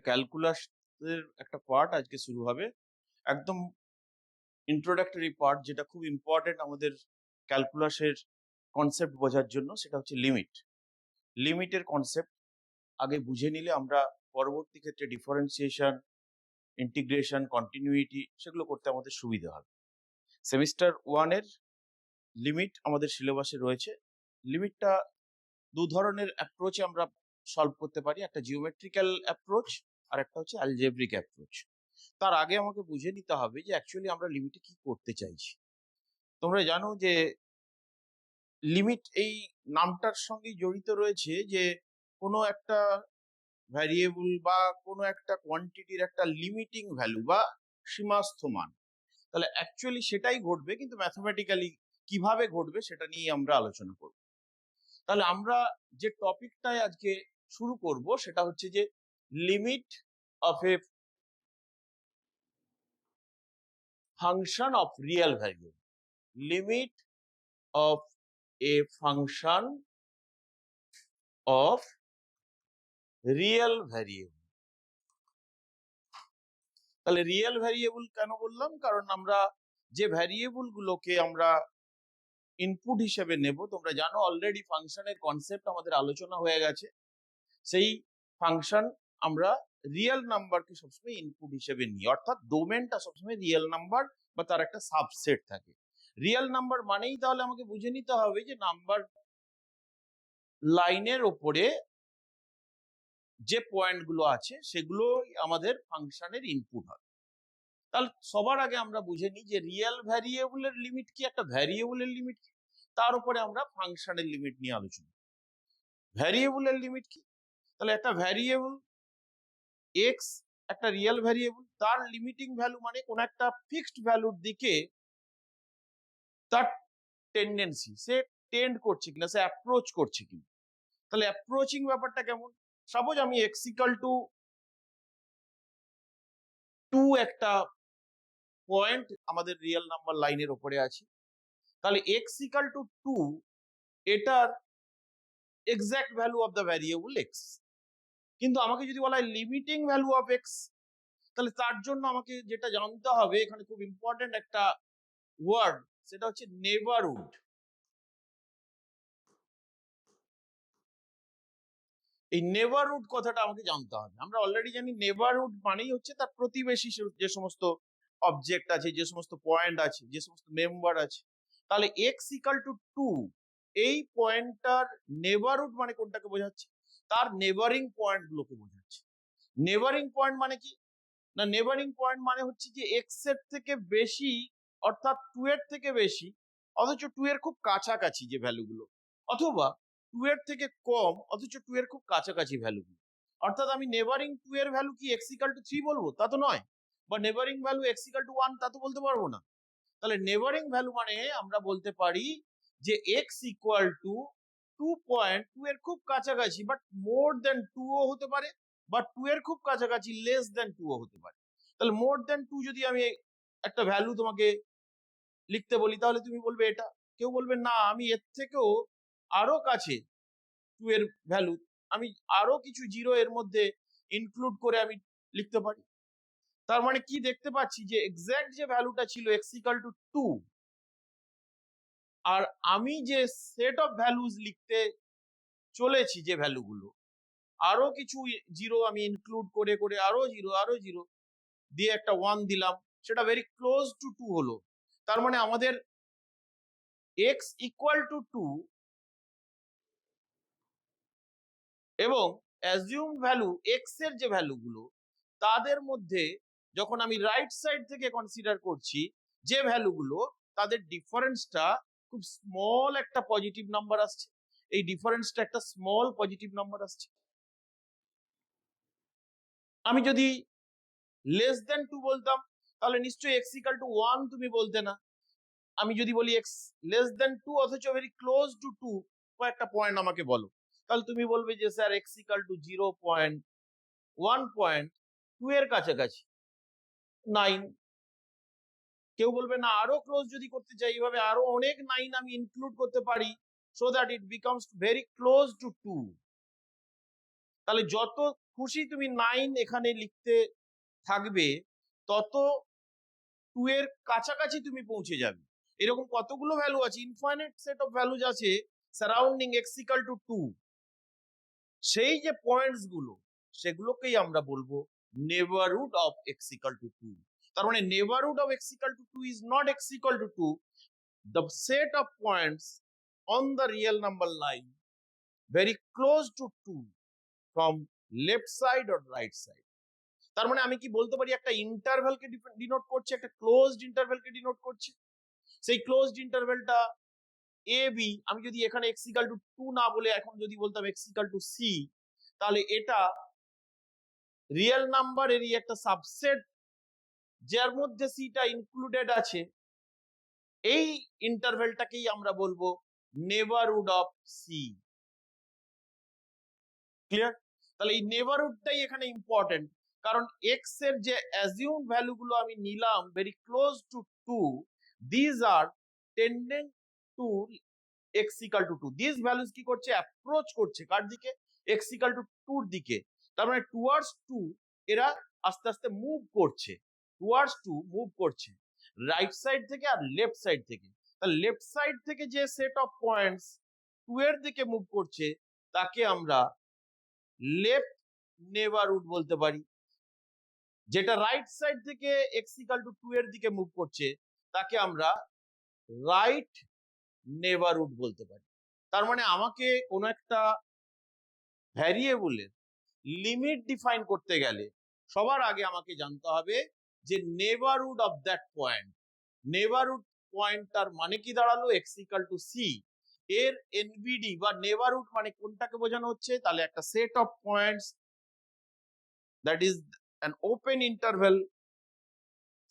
ক্যালকুলাসের একটা পার্ট আজকে শুরু হবে, একদম ইন্ট্রোডাক্টরি পার্ট, যেটা খুব ইম্পর্টেন্ট আমাদের ক্যালকুলাসের কনসেপ্ট বোঝার জন্য। সেটা হচ্ছে লিমিটের কনসেপ্ট আগে বুঝে নিলে আমরা পরবর্তী ক্ষেত্রে ডিফারেন্সিয়েশন, ইন্টিগ্রেশন, কন্টিনিউইটি সেগুলো করতে আমাদের সুবিধা হবে। সেমিস্টার 1 এর লিমিট আমাদের সিলেবাসে রয়েছে। লিমিটটা দু ধরনের অ্যাপ্রোচে আমরা সলভ করতে পারি, একটা জিওমেট্রিক্যাল অ্যাপ্রোচ আর একটা হচ্ছে অ্যালজেব্রিক অ্যাপ্রোচ। তার আগে আমাকে বুঝে নিতে হবে যে অ্যাকচুয়ালি আমরা লিমিটে কি করতে চাইছি। তোমরা জানো যে লিমিট এই নামটার সঙ্গে জড়িত রয়েছে যে কোনো একটা ভ্যারিয়েবল বা কোনো একটা কোয়ান্টিটির একটা লিমিটিং ভ্যালু বা সীমাস্থ মান। তাহলে অ্যাকচুয়ালি সেটাই ঘটবে, কিন্তু ম্যাথমেটিক্যালি কিভাবে ঘটবে সেটা নিয়ে আমরা আলোচনা করব। তাহলে আমরা যে টপিকটায় আজকে শুরু করব সেটা হচ্ছে যে limit of a function of real variable. Limit of a function of real variable. তাহলে রিয়েল ভ্যারিয়েবল কেন বললাম? কারণ আমরা যে ভ্যারিয়েবল গুলোকে আমরা ইনপুট হিসেবে নেব, তোমরা জানো অলরেডি ফাংশনের কনসেপ্ট আমাদের আলোচনা হয়ে গেছে। সেই ফাংশন আমরা রিয়েল নাম্বারকে সবসময় ইনপুট হিসেবে নিই, অর্থাৎ ডোমেনটা সবসময় রিয়েল নাম্বার বা তার একটা সাবসেট থাকে। রিয়েল নাম্বার মানেই তাহলে আমাকে বুঝে নিতে হবে যে নাম্বার লাইনের ওপরে যে পয়েন্ট গুলো আছে সেগুলো আমাদের ফাংশনের ইনপুট হবে। তাহলে সবার আগে আমরা বুঝে নিই যে রিয়েল ভ্যারিয়েবলের লিমিট কি, একটা ভ্যারিয়েবলের লিমিট কি, তার উপরে আমরা ফাংশনের লিমিট নিয়ে আলোচনা। ভ্যারিয়েবলের লিমিট কি? তাহলে একটা ভ্যারিয়েবল এক্স, একটা রিয়েল ভ্যারিয়েবল, তার লিমিটিং ভ্যালু মানে কোন একটা ফিক্সড ভ্যালুর দিকে তার টেন্ডেন্সি, সে টেন্ড করছে কিনা, সে অ্যাপ্রোচ করছে কিনা। তাহলে অ্যাপ্রোচিং ব্যাপারটা কেমন? সাপোজ আমি এক্স ইকাল টু 2 একটা পয়েন্ট আমাদের রিয়েল নাম্বার লাইনের ওপরে আছে, তাহলে এক্স ইকাল টু 2 এটার exact value of the variable x. কিন্তু আমাকে যদি বলা হয় লিমিটিং ভ্যালু অফ এক্স, তাহলে তার জন্য আমাকে যেটা জানতে হবে, এখানে খুব ইম্পর্টেন্ট একটা ওয়ার্ড, সেটা হচ্ছে নেবারহুড। এই নেবারহুড কথাটা আমাকে জানতে হবে। আমরা অলরেডি জানি নেবারহুড মানেই হচ্ছে তার প্রতিবেশী যে সমস্ত অবজেক্ট আছে, যে সমস্ত পয়েন্ট আছে, যে সমস্ত মেম্বার আছে। তাহলে এক্স ইকাল টু 2 এই পয়েন্টটার নেবারহুড মানে কোনটাকে বোঝাচ্ছে? তার নেবারিং পয়েন্ট গুলোকে বোঝাচ্ছে। নেবারিং পয়েন্ট মানে কি না, নেবারিং পয়েন্ট মানে হচ্ছে যে এক্স এর থেকে বেশি, অর্থাৎ 2 এর থেকে বেশি অথচ 2 এর খুব কাছাকাছি যে ভ্যালুগুলো, অথবা 2 এর থেকে কম অথচ 2 এর খুব কাছাকাছি ভ্যালুগুলো। অর্থাৎ আমি নেবারিং 2 এর ভ্যালু কি এক্স ইকাল টু 3 বলবো? তা তো নয়। বা neighbouring value x equal to 1 তা তো বলতে পারবো না। তাহলে নেবারিং ভ্যালু মানে আমরা বলতে পারি যে এক্স ইকুয়াল টু 2.2 এর খুব কাছাকাছি, বাট মোর দেন 2 ও হতে পারে, বা 2 এর খুব কাছাকাছি লেস দেন 2 ও হতে পারে। তাহলে মোর দেন 2 যদি আমি একটা ভ্যালু তোমাকে লিখতে বলি, তাহলে তুমি বলবে এটা। কেউ বলবে না, আমি এর থেকেও আরো কাছে 2 এর ভ্যালু, আমি আরো কিছু জিরো এর মধ্যে ইনক্লুড করে আমি লিখতে পারি। তার মানে কি দেখতে পাচ্ছি যে এক্সাক্ট যে ভ্যালুটা ছিল এক্স ইকাল টু 2, আর আমি যে সেট অফ ভ্যালুজ লিখতে চলেছি, যে ভ্যালুগুলো আরো কিছু জিরো আমি ইনক্লুড করে করে আরো জিরো দিয়ে একটা 1 দিলাম, সেটা ভেরি ক্লোজ টু 2 হলো। তার মানে আমাদের এক্স ইকুয়াল টু 2 এবং অ্যাজিউম ভ্যালু এক্স এর যে ভ্যালুগুলো, তাদের মধ্যে যখন আমি রাইট সাইড থেকে কনসিডার করছি যে ভ্যালুগুলো, তাদের ডিফারেন্সটা খুব স্মল একটা পজিটিভ নাম্বার আসছে। এই ডিফারেন্সটা একটা স্মল পজিটিভ নাম্বার আসছে। আমি যদি লেস দেন 2 বলতাম, তাহলে নিশ্চয়ই এক্স ইকাল টু 1 তুমি বলতে না। আমি যদি বলি এক্স লেস দেন 2 অথচ ভেরি ক্লোজ টু 2, কয়েকটা পয়েন্ট আমাকে বলো, তাহলে তুমি বলবে যে স্যার এক্স ইকাল টু 0.1.2 এর কাছাকাছি 9। কেউ বলবে না, আরো ক্লোজ যদি করতে চাই, এইভাবে আরো অনেক 9 আমি ইনক্লুড করতে পারি, so that it becomes very close to 2। তাহলে যত খুশি তুমি 9 এখানে লিখতে থাকবে তত 2 এর কাছাকাছি তুমি পৌঁছে যাবে। এরকম কতগুলো ভ্যালু আছে, ইনফাইনাইট সেট অফ ভ্যালুজ আছে সারাউন্ডিং x ইকুয়াল টু 2। সেই যে পয়েন্টস গুলো সেগুলোকেই আমরা বলবো neighbourhood of x equal to 2। তার মানে neighbourhood of x equal to 2 is not x equal to 2, the set of points on the real number line very close to 2 from left side or right side। তার মানে আমি কি বলতে পারি একটা ইন্টারভ্যালকে denote করছে, একটা ক্লোজড ইন্টারভ্যালকে ডিনোট করছে। সেই ক্লোজড ইন্টারভ্যালটা এ বি, আমি যদি এখানে x ইকুয়াল টু 2 না বলে এখন যদি বলতাম x ইকুয়াল টু c, তাহলে এটা রিয়েল নাম্বারেরই একটা সাবসেট যার মধ্যে সিটা ইনক্লুডেড আছে। এই ইন্টারভ্যালটাকেই আমরা বলবো নেবারহুড অফ সি। ক্লিয়ার? তাহলে এই নেবারহুডটাই এখানে ইম্পর্টেন্ট, কারণ এক্স এর যে অ্যাজিউম ভ্যালু গুলো আমি নিলাম very close to 2, these are tending to x equal to 2। This values কি করছে, অ্যাপ্রোচ করছে কার দিকে, x ইকুয়াল টু 2 এর দিকে। তার মানে টুয়ার্ডস 2 এরা আস্তে আস্তে মুভ করছে, টুয়ার্ডস 2 মুভ করছে রাইট সাইড থেকে আর লেফট সাইড থেকে। তাহলে লেফট সাইড থেকে যে সেট অফ পয়েন্টস 2 এর দিকে মুভ করছে তাকে আমরা লেফট নেবারহুড বলতে পারি, যেটা রাইট সাইড থেকে x ইকুয়াল টু 2 এর দিকে মুভ করছে তাকে আমরা রাইট নেবারহুড বলতে পারি। তার মানে আমাকে কোন একটা ভ্যারিয়েবলের লিমিট ডিফাইন করতে গেলে সবার আগে আমাকে জানতে হবে যে neighbourhood of that point. Neighbourhood পয়েন্টটার মানে কি দাঁড়ালো, x ইকুয়াল টু c। এর এনভিডি বা নেবারহুড মানে কোনটাকে বোঝানো হচ্ছে, তাহলে একটা set of points that is an open interval,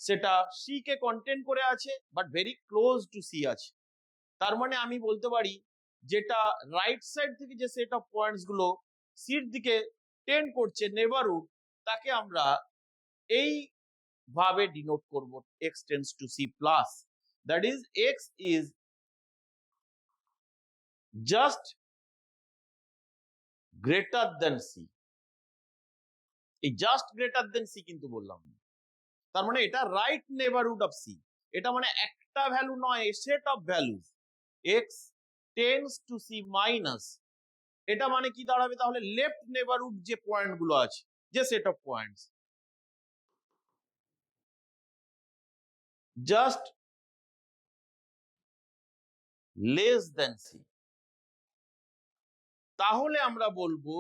সেটা c কে কন্টেইন করে আছে but very close two c আছে। তার মানে আমি বলতে পারি যেটা রাইট সাইড থেকে যে সেট অফ পয়েন্টস গুলো সির দিকে টেন্ড করছে নেবারহুড, তাকে আমরা এই ভাবে ডিনোট করব x tends two c plus, that is x is just greater than c। এই জাস্ট গ্রেটার দেন c কিন্তু বললাম, তার মানে এটা রাইট নেবারহুড অফ c। এটা মানে একটা ভ্যালু নয়, set of values x tends two c minus, এটা মানে কি দাঁড়াবে তাহলে লেফট নেবারহুড যে পয়েন্ট গুলো আছে, যে set of points just less than c। তাহলে আমরা বলবো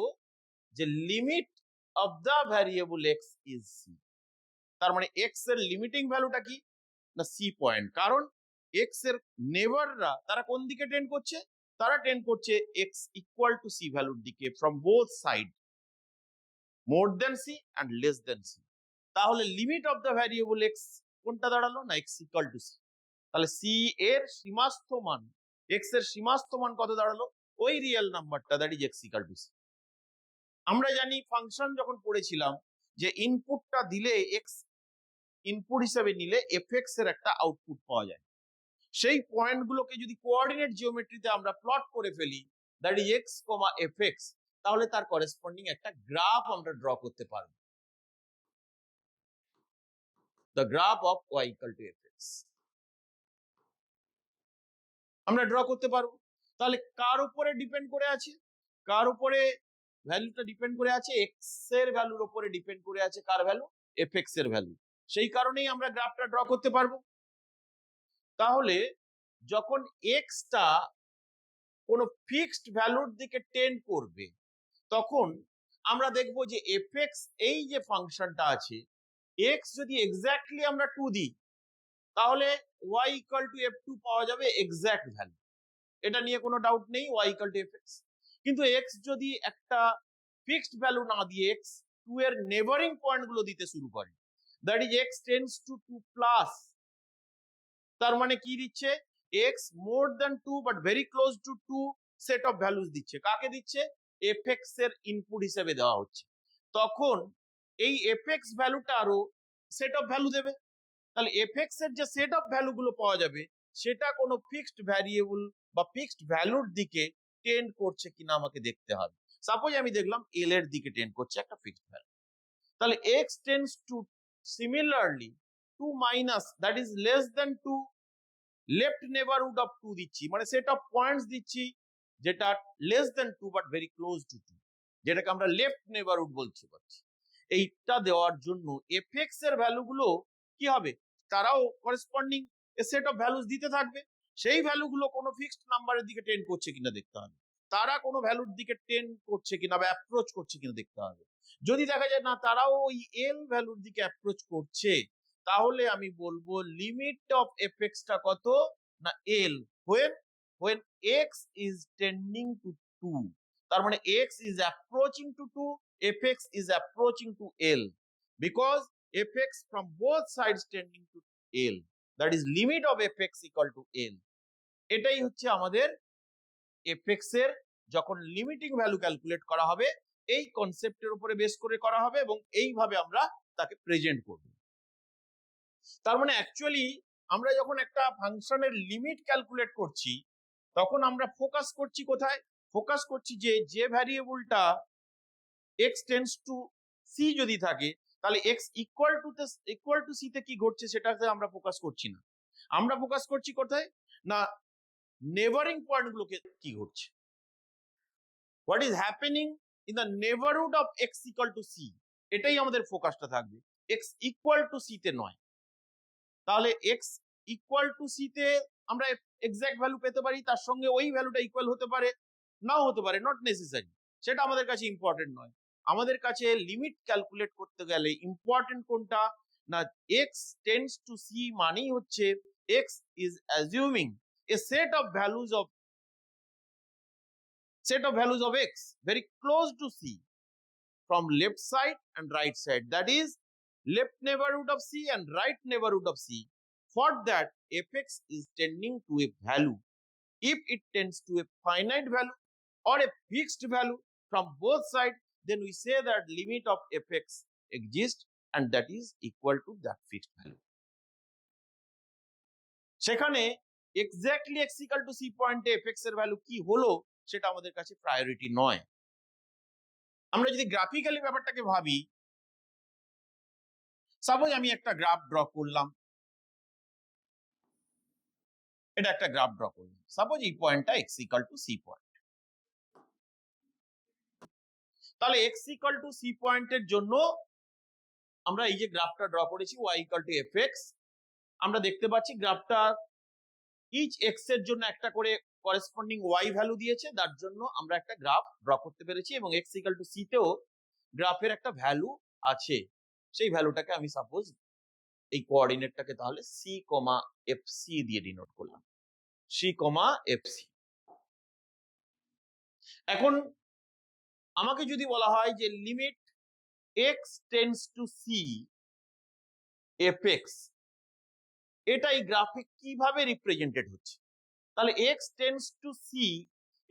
যে limit of the variable x is c। তার মানে x এর লিমিটিং ভ্যালুটা কি না c পয়েন্ট, কারণ x এর নেবাররা তারা কোন দিকে টেন্ড করছে, তারা টেন্ড করছে x ইকুয়াল টু c ভ্যালুর দিকে from both side, more than c and less than c। তাহলে limit of the variable x কোনটা দাঁড়ালো না x ইকুয়াল টু c। তাহলে c এর সীমাস্থ মান, x এর সীমাস্থ মান কত দাঁড়ালো, ওই রিয়েল নাম্বারটা that is x equal to c। আমরা জানি ফাংশন যখন পড়েছিলাম যে ইনপুটটা দিলে x ইনপুট হিসেবে নিলে fx এর একটা আউটপুট পাওয়া যায়। সেই পয়েন্ট গুলোকে যদি কোঅর্ডিনেট জিওমেট্রিতে আমরা প্লট করে ফেলি দ্যাট ইজ x, fx, তাহলে তার করেসপন্ডিং একটা গ্রাফ আমরা ড্র করতে পারবো, the graph of y equal to fx আমরা ড্র করতে পারবো। তাহলে কার উপরে ডিপেন্ড করে আছে, কার উপরে ভ্যালুটা ডিপেন্ড করে আছে, x এর ভ্যালুর উপরে ডিপেন্ড করে আছে কার ভ্যালু, fx এর ভ্যালু। সেই কারণেই আমরা গ্রাফটা ড্র করতে পারবো। তাহলে যখন x টা কোনো ফিক্সড ভ্যালুর দিকে টেন্ড করবে তখন আমরা দেখবো যে fx এই যে ফাংশনটা আছে, x যদি এক্স্যাক্টলি আমরা 2 দিই তাহলে y ইকুয়াল টু f2 পাওয়া যাবে এক্স্যাক্ট ভ্যালু, এটা নিয়ে কোনো ডাউট নেই, y ইকুয়াল টু fx। কিন্তু x যদি একটা ফিক্সড ভ্যালু না দিয়ে x 2 এর নেবারিং পয়েন্ট গুলো দিতে শুরু করে, that is x tends to 2 plus, তার মানে কি দিচ্ছে, x more than 2 but very close to 2 set of values দিচ্ছে। কাকে দিচ্ছে, fx এর ইনপুট হিসেবে দেওয়া হচ্ছে। তখন এই fx ভ্যালুটা আরো সেট অফ ভ্যালু দেবে। তাহলে fx এর যে সেট অফ ভ্যালু গুলো পাওয়া যাবে সেটা কোনো ফিক্সড ভ্যারিয়েবল বা ফিক্সড ভ্যালুর দিকে টেন্ড করছে কিনা আমাকে দেখতে হবে। সাপোজ আমি দেখলাম এল এর দিকে টেন্ড করছে একটা ফিক্সড ভ্যালু, তাহলে X tends to similarly two minus that is less than two left neighbourhood of two দিচ্ছি, মানে সেট অফ পয়েন্টস দিচ্ছি যেটা less than two but very close to two, যেটাকে আমরা লেফট নেবারহুড বলতে পারছি। এইটা দেওয়ার জন্য এফএক্স এর ভ্যালুগুলো কি হবে, তারাও করেসপন্ডিং সেট অফ ভ্যালুস দিতে থাকবে, সেই ভ্যালুগুলো কোনো ফিক্সড নাম্বারের দিকে টেন্ড করছে কিনা দেখতে হবে, তারা কোনো ভ্যালুর দিকে টেন্ড করছে কিনা বা অ্যাপ্রোচ করছে কিনা দেখতে হবে। যদি দেখা যায় না তারাও ওই এল ভ্যালুর দিকে অ্যাপ্রোচ করছে, তাহলে আমি বলবো লিমিট অফ এফএক্স টা কত না এল, when when x is tending to 2, তার মানে x is approaching to 2, fx is approaching to l, because fx from both sides tending to l, that is limit of fx equal to l। এটাই হচ্ছে আমাদের fx এর যখন limiting value calculate করা হবে এই কনসেপ্টের উপরে বেস করে করা হবে এবং এইভাবে আমরা তাকে প্রেজেন্ট করব। তার মানে অ্যাকচুয়ালি আমরা যখন একটা ফাংশনের লিমিট ক্যালকুলেট করছি তখন আমরা ফোকাস করছি কোথায়, ফোকাস করছি যে যে ভ্যারিয়েবলটা x টেন্ডস টু c যদি থাকে তাহলে x ইকুয়াল টু c তে কি ঘটছে সেটাতে আমরা ফোকাস করছি না, আমরা ফোকাস করছি কোথায় না নেবারিং পয়েন্ট গুলোকে কি ঘটছে, what is happening in the neighbourhood of x equal to c, এটাই আমাদের ফোকাসটা থাকবে, x ইকুয়াল টু c তে নয়। তাহলে x ইকুয়াল টু c তে আমরা এক্সাক্ট ভ্যালু পেতে পারি, তার সঙ্গে ওই ভ্যালুটা ইকুয়াল হতে পারে নাও হতে পারে, নট নেসেসারি, সেটা আমাদের কাছে ইম্পর্টেন্ট নয়। আমাদের কাছে লিমিট ক্যালকুলেট করতে গেলে ইম্পর্টেন্ট কোনটা না x টেন্ডস টু c মানেই হচ্ছে x is assuming A set of values of x very close to c from left side and right side, that is left neighborhood of c and right neighborhood of c. For that fx is tending to a value, if it tends to a finite value or a fixed value from both sides, then we say that limit of fx exists and that is equal to that fixed value. সেখানে exactly x equal to c পয়েন্টে fx এর value কি হলো সেটা আমাদের কাছে priority নয়। আমরা যদি গ্রাফিক্যালি ব্যাপারটাকে ভাবি, সাপোজ আমি একটা গ্রাফ ড্র করলাম, এটা একটা গ্রাফ ড্র করলাম, সাপোজ এই পয়েন্টটা x equal to c point, তাহলে x ইকুয়াল টু c পয়েন্টের জন্য আমরা এই যে গ্রাফটা ড্র করেছি y ইকুয়াল টু fx, আমরা দেখতে পাচ্ছি গ্রাফটা ইচ x এর জন্য একটা করে করেসপন্ডিং y ভ্যালু দিয়েছে, তার জন্য আমরা একটা গ্রাফ ড্র করতে পেরেছি এবং x ইকুয়াল টু c তেও গ্রাফের একটা ভ্যালু আছে, সেই ভ্যালুটাকে আমি সাপোজ এই কোঅর্ডিনেটটাকে তাহলে c, fc দিয়ে ডিনোট করলাম, c, fc। এখন আমাকে যদি বলা হয় যে limit x tends two c fx, এটা এই গ্রাফে কিভাবে রিপ্রেজেন্টেড হচ্ছে, তাহলে x টেন্ডস টু c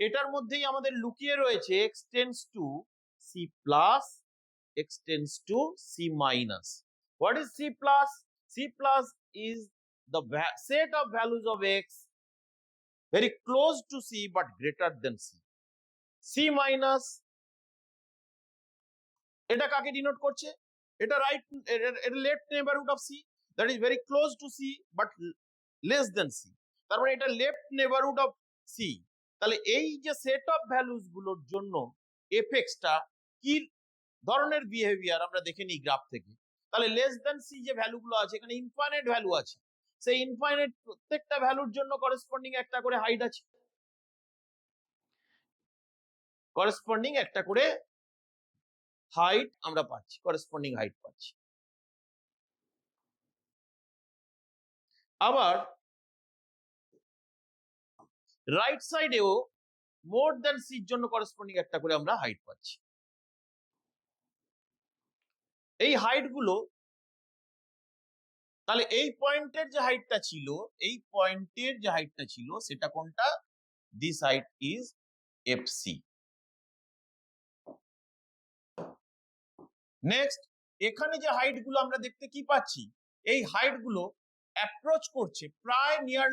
এটার মধ্যেই আমাদের লুকিয়ে রয়েছে x tends two c plus, x tends to c minus. What is c plus? C plus is the set of values of x very close to c but greater than c. c minus এটা কাকে denote করছে, এটা এটা left neighbourhood of c, that is very close to c but less than c, তার মানে এটা left neighbourhood of c। তাহলে এই যে সেট অফ ভ্যালুস গুলোর জন্য fx টা কি ধরনের বিহেভিয়ার আমরা দেখে নিই গ্রাফ থেকে, তাহলে লেস দেন সি যে ভ্যালুগুলো আছে এখানে ইনফাইনাইট ভ্যালু আছে, সেই ইনফাইনাইট প্রত্যেকটা ভ্যালুর জন্য করেসপন্ডিং একটা করে হাইট আছে, করেসপন্ডিং একটা করে হাইট আমরা পাচ্ছি, করেসপন্ডিং হাইট পাচ্ছি। আবার রাইট সাইডেও মোর দেন সির জন্য করেসপন্ডিং একটা করে আমরা হাইট পাচ্ছি। এই হাইট গুলো তাহলে এই পয়েন্টের যে হাইটটা ছিল, এই পয়েন্টের যে হাইটটা ছিল সেটা কোনটা, this height is fc। Next এখানে যে হাইট গুলো আমরা দেখতে কি পাচ্ছি, এই হাইট গুলো অ্যাপ্রোচ করছে প্রায় নিয়ার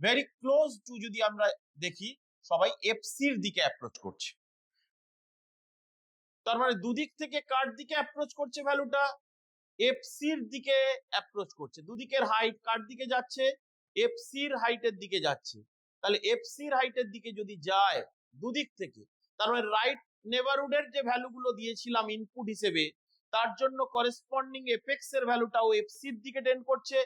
ভেরি ক্লোজ টু, যদি আমরা দেখি সবাই fc এর দিকে অ্যাপ্রোচ করছে, তার মানে দুদিক থেকে কার দিকে অ্যাপ্রোচ করছে ভ্যালুটা, এফসির দিকে অ্যাপ্রোচ করছে। দুদিকের হাইট কার দিকে যাচ্ছে, এফসির হাইটের দিকে যাচ্ছে। তাহলে এফসির হাইটের দিকে যদি যায় দুদিক থেকে, তার মানে রাইট নেবারহুডের যে ভ্যালুগুলো দিয়েছিলাম ইনপুট হিসেবে, তার জন্য করেসপন্ডিং এফেক্স এর ভ্যালুটাও এফসির দিকে টেন্ড করছে।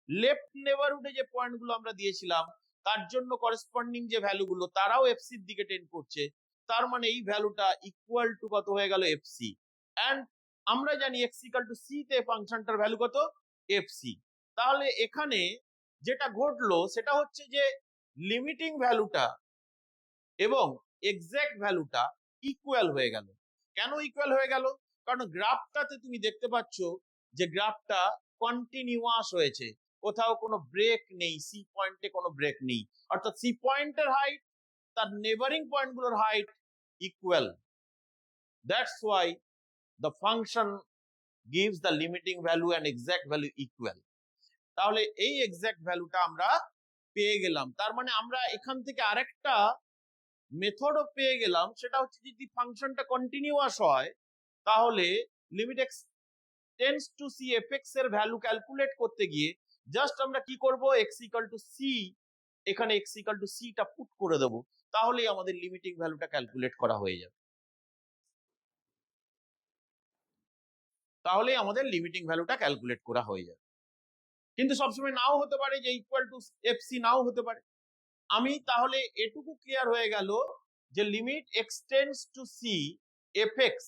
লেফট নেবারহুডে যে পয়েন্টগুলো আমরা দিয়েছিলাম তার জন্য করেসপন্ডিং যে ভ্যালুগুলো তারাও এফসির দিকে টেন্ড করছে। তার মানে এই ভ্যালুটা ইকুয়াল টু কত হয়ে গেল, এফসি। এন্ড আমরা জানি এক্স ইকুয়াল টু সি তে ফাংশনটার ভ্যালু কত, এফসি। তাহলে এখানে যেটা ঘটলো সেটা হচ্ছে যে লিমিটিং ভ্যালুটা এবং এক্সাক্ট ভ্যালুটা ইকুয়াল হয়ে গেল। কেন ইকুয়াল হয়ে গেল? কারণ গ্রাফটাতে তুমি দেখতে পাচ্ছ যে গ্রাফটা কন্টিনিউয়াস হয়েছে, কোথাও কোনো ব্রেক নেই, সি পয়েন্টে কোনো ব্রেক নেই। অর্থাৎ সি পয়েন্টের হাইট তার নেবারিং পয়েন্টগুলোর height equal. That's why the function gives the limiting value and exact value equal. তাহলে এই এক্সাক্ট ভ্যালুটা আমরা পেয়ে গেলাম। তার মানে আমরা এখান থেকে আরেকটা মেথডও পেয়ে গেলাম, সেটা হচ্ছে যদি ফাংশনটা কন্টিনিউয়াস হয় তাহলে limit X tends to C FX এর ভ্যালু ক্যালকুলেট করতে গিয়ে জাস্ট আমরা কি করব, এক্স ইকুয়াল টু সি, এখানে এক্স ইকুয়াল টু সি টা পুট করে দেব, তাহলেই আমাদের লিমিটিং ভ্যালুটা ক্যালকুলেট করা হয়ে যাবে। তাহলেই আমাদের লিমিটিং ভ্যালুটা ক্যালকুলেট করা হয়ে যাবে। কিন্তু সবসময় নাও হতে পারে যে ইকুয়াল টু এফসি নাও হতে পারে। আমি তাহলে এটুকু ক্লিয়ার হয়ে গেল যে limit extends to C FX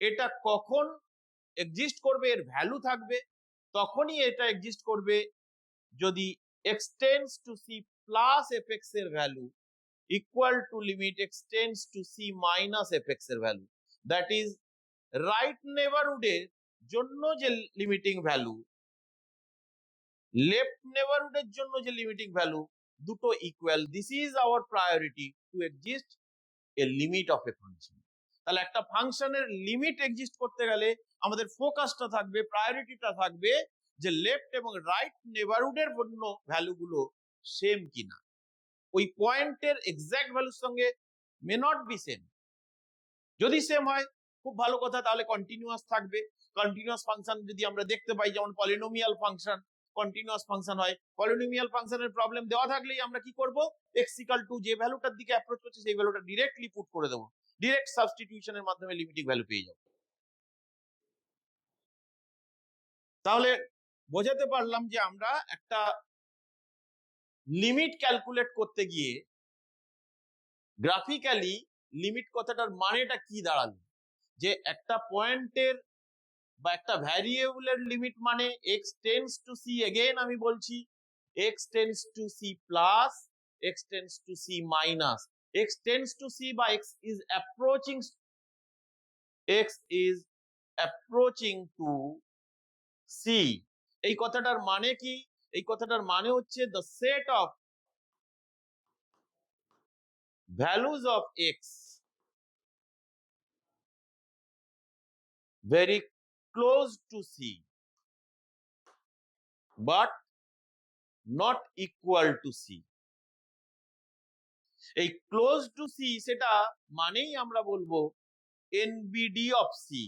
এটা কখন এক্সিস্ট করবে, এর ভ্যালু থাকবে তখনই এটা এক্সিস্ট করবে যদি x tends to C plus f x এর value equal to limit extends to C minus f x এর ভ্যালু। দ্যাট ইজ রাইট নেবারহুডের জন্য যে লিমিটিং ভ্যালু, লেফট নেবারহুডের জন্য যে লিমিটিং ভ্যালু, দুটো equal. This is our priority to exist a limit of a function. তাহলে একটা ফাংশনের লিমিট এক্সিস্ট করতে গেলে আমাদের ফোকাসটা থাকবে, প্রায়োরিটিটা থাকবে যে লেফট এবং রাইট নেবারহুডের জন্য ভ্যালুগুলো সেম কিনা। ওই পয়েন্টের এক্সাক্ট ভ্যালুর সঙ্গে মে নট বি সেম। যদি সেম হয় খুব ভালো কথা, তাহলে কন্টিনিউয়াস থাকবে। কন্টিনিউয়াস ফাংশন যদি আমরা দেখতে পাই, যেমন পলিনোমিয়াল ফাংশন কন্টিনিউয়াস ফাংশন হয়, পলিনোমিয়াল ফাংশনের প্রবলেম দেওয়া থাকলেই আমরা কি করব, এক্স ইকুয়াল টু যে ভ্যালুটার দিকে অ্যাপ্রোচ করছে সেই ভ্যালুটা ডিরেক্টলি পুট করে দেবো, ডিরেক্ট সাবস্টিটিউশনের মাধ্যমে লিমিটিং ভ্যালু পেয়ে যাব। তাহলে বোঝাতে পারলাম যে আমরা একটা লিমিট ক্যালকুলেট করতে গিয়ে গ্রাফিক্যালি লিমিট কথাটার মানেটা কি দাঁড়ালো, যে একটা পয়েন্টের বা একটা ভ্যারিয়েবলের লিমিট মানে x tends to c, again আমি বলছি x tends to C plus, x tends to C minus, x tends to c বা x is approaching to c. এই কথাটার মানে কি? এই কথাটার মানে হচ্ছে the set of values of x very close to C but not equal to C. এই ক্লোজ টু সি সেটা মানেই আমরা বলবো এনবিডি অফ সি,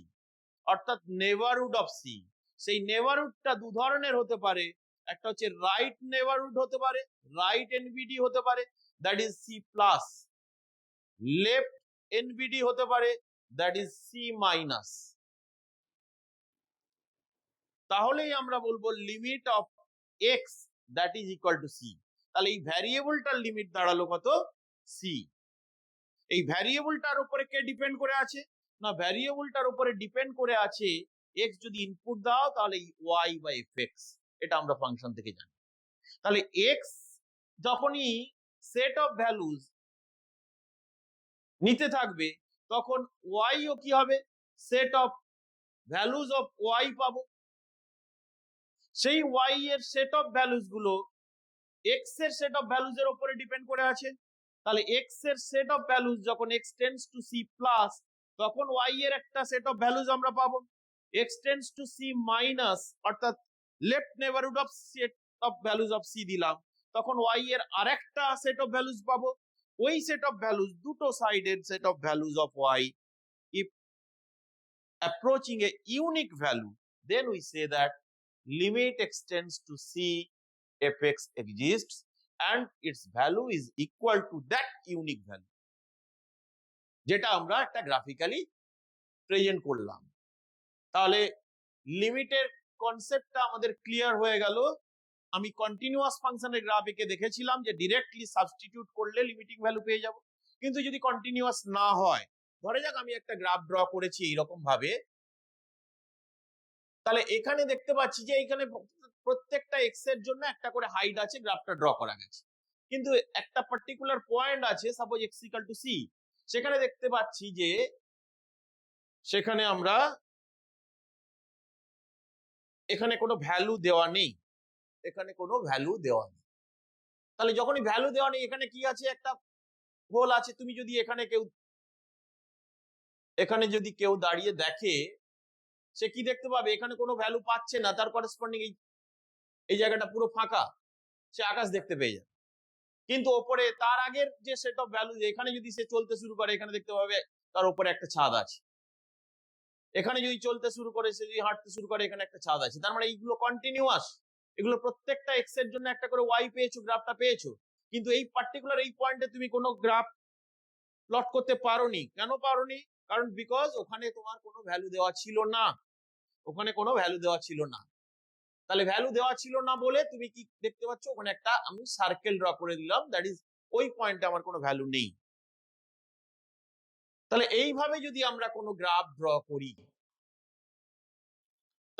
অর্থাৎ নেবারহুড অফ সি। সেই নেবারহুডটা দু ধরনের হতে পারে, একটা হচ্ছে রাইট নেবারহুড হতে পারে, রাইট এনবিডি হতে পারে, that is C plus. Left NBD হতে পারে, দ্যাট ইজ সি মাইনাস। তাহলেই আমরা বলবো limit of X that is equal to C. তাহলে এই ভ্যারিয়েবলটার লিমিট দাঁড়ালো কত, সি। এই ভ্যারিয়েবলটার উপরে কে ডিপেন্ড করে আছে না, ভ্যারিয়েবলটার উপরে ডিপেন্ড করে আছে এক্স যদি ইনপুট দাও তাহলে ওয়াই বা এফ এক্স, এটা আমরা ফাংশন থেকে জানি। তাহলে এক্স যখনই সেট অফ ভ্যালুজ নিতে থাকবে তখন ওয়াই ও কি হবে, set of values of y পাবো। সেই ওয়াই এর সেট অফ ভ্যালুজ গুলো এক্স এর সেট অফ ভ্যালুজ এর উপরে ডিপেন্ড করে আছে। তাহলে এক্স এর সেট অফ ভ্যালুজ যখন x tends to C plus, তখন ওয়াই এর একটা সেট অফ ভ্যালুজ আমরা পাবো। X tends to C minus অর্থাৎ left neighbourhood of set of values of c দিলাম, তখন ওয়াই এর আরেকটা সেট অফ ভ্যালুজ পাবো। ওই সেট অফ ভ্যালুজ দুটো সাইডের set of values of Y, if approaching a unique value, then we say that limit extends to C fx exists and its value is equal to that unique value, যেটা আমরা একটা graphically present করলাম। তাহলে লিমিটের কনসেপ্টটা আমাদের clear হয়ে গেল। আমি কন্টিনিউয়াস ফাংশনের গ্রাফ এঁকে দেখেছিলাম যে ডিরেক্টলি সাবস্টিটিউট করলে লিমিটিং ভ্যালু পেয়ে যাব, কিন্তু যদি কন্টিনিউয়াস না হয়, ধরে যাক আমি একটা গ্রাফ ড্র করেছি এইরকম ভাবে, তাহলে এখানে দেখতে পাচ্ছি যে এখানে প্রত্যেকটা এক্স এর জন্য একটা করে হাইট আছে, গ্রাফটা ড্র করা গেছে, কিন্তু একটা পার্টিকুলার পয়েন্ট আছে, suppose X equal to C, সেখানে দেখতে পাচ্ছি যে সেখানে আমরা এখানে কোনো ভ্যালু দেওয়া নেই, এখানে কোনো ভ্যালু দেওয়া নেই। তাহলে যখনই ভ্যালু দেওয়া নেই, এখানে কি আছে, একটা হোল আছে। তুমি যদি এখানে যদি কেউ দাঁড়িয়ে দেখে, সে কি দেখতে পাবে, এখানে কোনো ভ্যালু পাচ্ছে না, তার করেসপন্ডিং এই জায়গাটা পুরো ফাঁকা, সে আকাশ দেখতে পেয়ে যাবে। কিন্তু ওপরে তার আগের যে সেট অফ ভ্যালু, এখানে যদি সে চলতে শুরু করে, এখানে দেখতে পাবে তার উপরে একটা ছাদ আছে। এখানে যদি চলতে শুরু করে, সে যদি হাঁটতে শুরু করে, এখানে একটা ছাদ আছে। তার মানে এইগুলো কন্টিনিউয়াস, এগুলো প্রত্যেকটা এক্স এর জন্য একটা করে ওয়াই পেয়েছো, গ্রাফটা পেয়েছো, কিন্তু এই পার্টিকুলার এই পয়েন্টে তুমি কোনো গ্রাফ প্লট করতে পারোনি। কেন পারোনি? কারণ বিকজ ওখানে তোমার কোনো ভ্যালু দেওয়া ছিল না, ওখানে কোনো ভ্যালু দেওয়া ছিল না। তাহলে ভ্যালু দেওয়া ছিল না বলে তুমি কি দেখতে পাচ্ছ, ওখানে একটা আমি সার্কেল ড্র করে দিলাম, দ্যাট ইজ ওই পয়েন্টে আমার কোনো ভ্যালু নেই। তাহলে এইভাবে যদি আমরা কোনো গ্রাফ ড্র করি,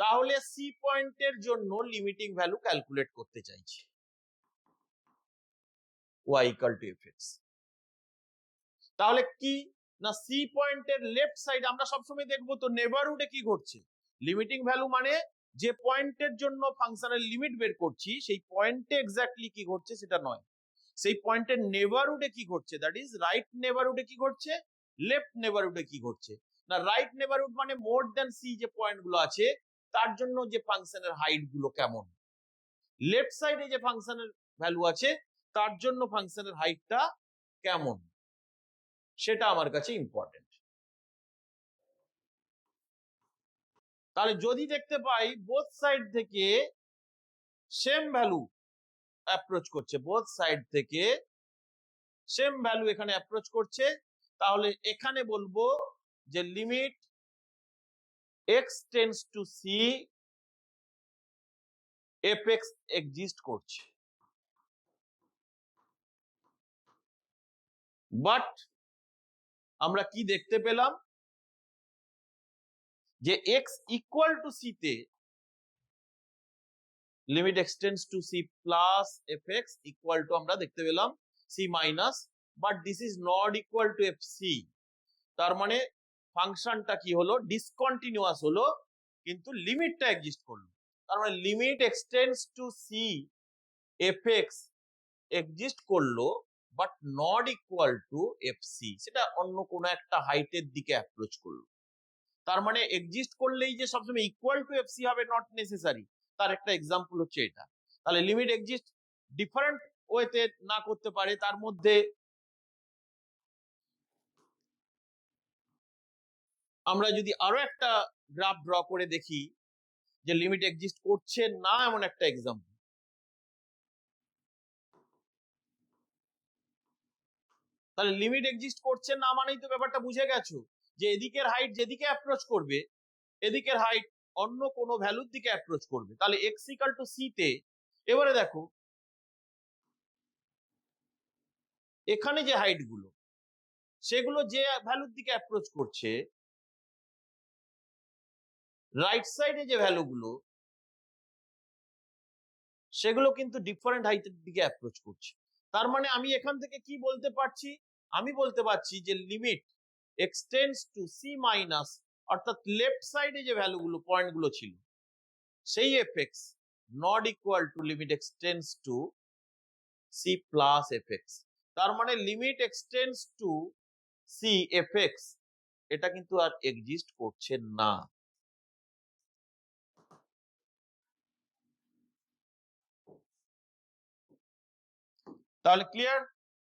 তাহলে সি পয়েন্টের জন্য লিমিটিং ভ্যালু ক্যালকুলেট করতে চাইছি, y equal to fx। তাহলে কি না, সি পয়েন্টের লেফট সাইড আমরা সবসময় দেখবো তো নেবারহুডে কি ঘটছে। লিমিটিং ভ্যালু মানে যে পয়েন্টের জন্য ফাংশনের লিমিট বের করছি, সেই পয়েন্টে এক্স্যাক্টলি কি ঘটছে সেটা নয়, সেই পয়েন্টের নেবারহুডে কি ঘটছে, দ্যাট ইজ রাইট নেবারহুডে কি ঘটছে, লেফট নেবারহুডে কি ঘটছে। না, রাইট নেবারহুড মানে মোর দ্যান সি যে পয়েন্ট গুলো আছে, তার জন্য যে ফাংশনের হাইট গুলো কেমন, লেফট সাইডে যে ফাংশনের ভ্যালু আছে তার জন্য ফাংশনের হাইটটা কেমন, সেটা আমার কাছে ইম্পর্টেন্ট। তাহলে যদি দেখতে পাই বোথ সাইড থেকে সেম ভ্যালু অ্যাপ্রোচ করছে, বোথ সাইড থেকে সেম ভ্যালু এখানে অ্যাপ্রোচ করছে, তাহলে এখানে বলবো যে limit X tends to C fx exist করছে। বাট আমরা কি দেখতে পেলাম, যে এক্স ইকুয়াল টু সি তে limit extends to C plus fx equal to আমরা দেখতে পেলাম C minus, but this is not equal to fc। তার মানে ফাংশনটা কি হলো, ডিসকন্টিনিউয়াস হলো, কিন্তু লিমিটটা এক্সিস্ট করলো। তার মানে limit extends to C fx exist করলো, but not equal to fc, সেটা অন্য কোনো একটা হাইটের দিকে অ্যাপ্রোচ করলো। তার মানে এক্সিস্ট করলেই যে সবসময় ইকুয়াল টু fc হবে, নট নেসেসারি। তার একটা এক্সাম্পল হচ্ছে এটা। তাহলে লিমিট এক্সিস্ট ডিফারেন্ট ওয়েতে না করতে পারে, তার মধ্যে আমরা যদি আরো একটা গ্রাফ ড্র করে দেখি যে লিমিট এক্সিস্ট করছে না, এমন একটা এক্সাম্পল। তাহলে লিমিট এক্সিস্ট করছে না মানেই তো ব্যাপারটা বুঝে গেছো, যে এদিকের হাইট যেদিকে অ্যাপ্রোচ করবে, এদিকের হাইট অন্য কোনো ভ্যালুর দিকে অ্যাপ্রোচ করবে। তাহলে এক্স ইকুয়াল টু সি তে এবারে দেখো এখানে যে হাইট গুলো, সেগুলো যে ভ্যালুর দিকে অ্যাপ্রোচ করছে, রাইট সাইডে যে ভ্যালুগুলো, সেগুলো কিন্তু ডিফারেন্ট হাইটের দিকে অ্যাপ্রোচ করছে। তার মানে আমি এখান থেকে কি বলতে পারছি, আমি বলতে পারছি যে limit extends to C minus, অর্থাৎ লেফট সাইডে যে ভ্যালুগুলো পয়েন্টগুলো ছিল, সেই fx not equal to limit extends to C plus fx। তার মানে limit extends to C fx এটা কিন্তু আর এক্সিস্ট করছে না। তাহলে ক্লিয়ার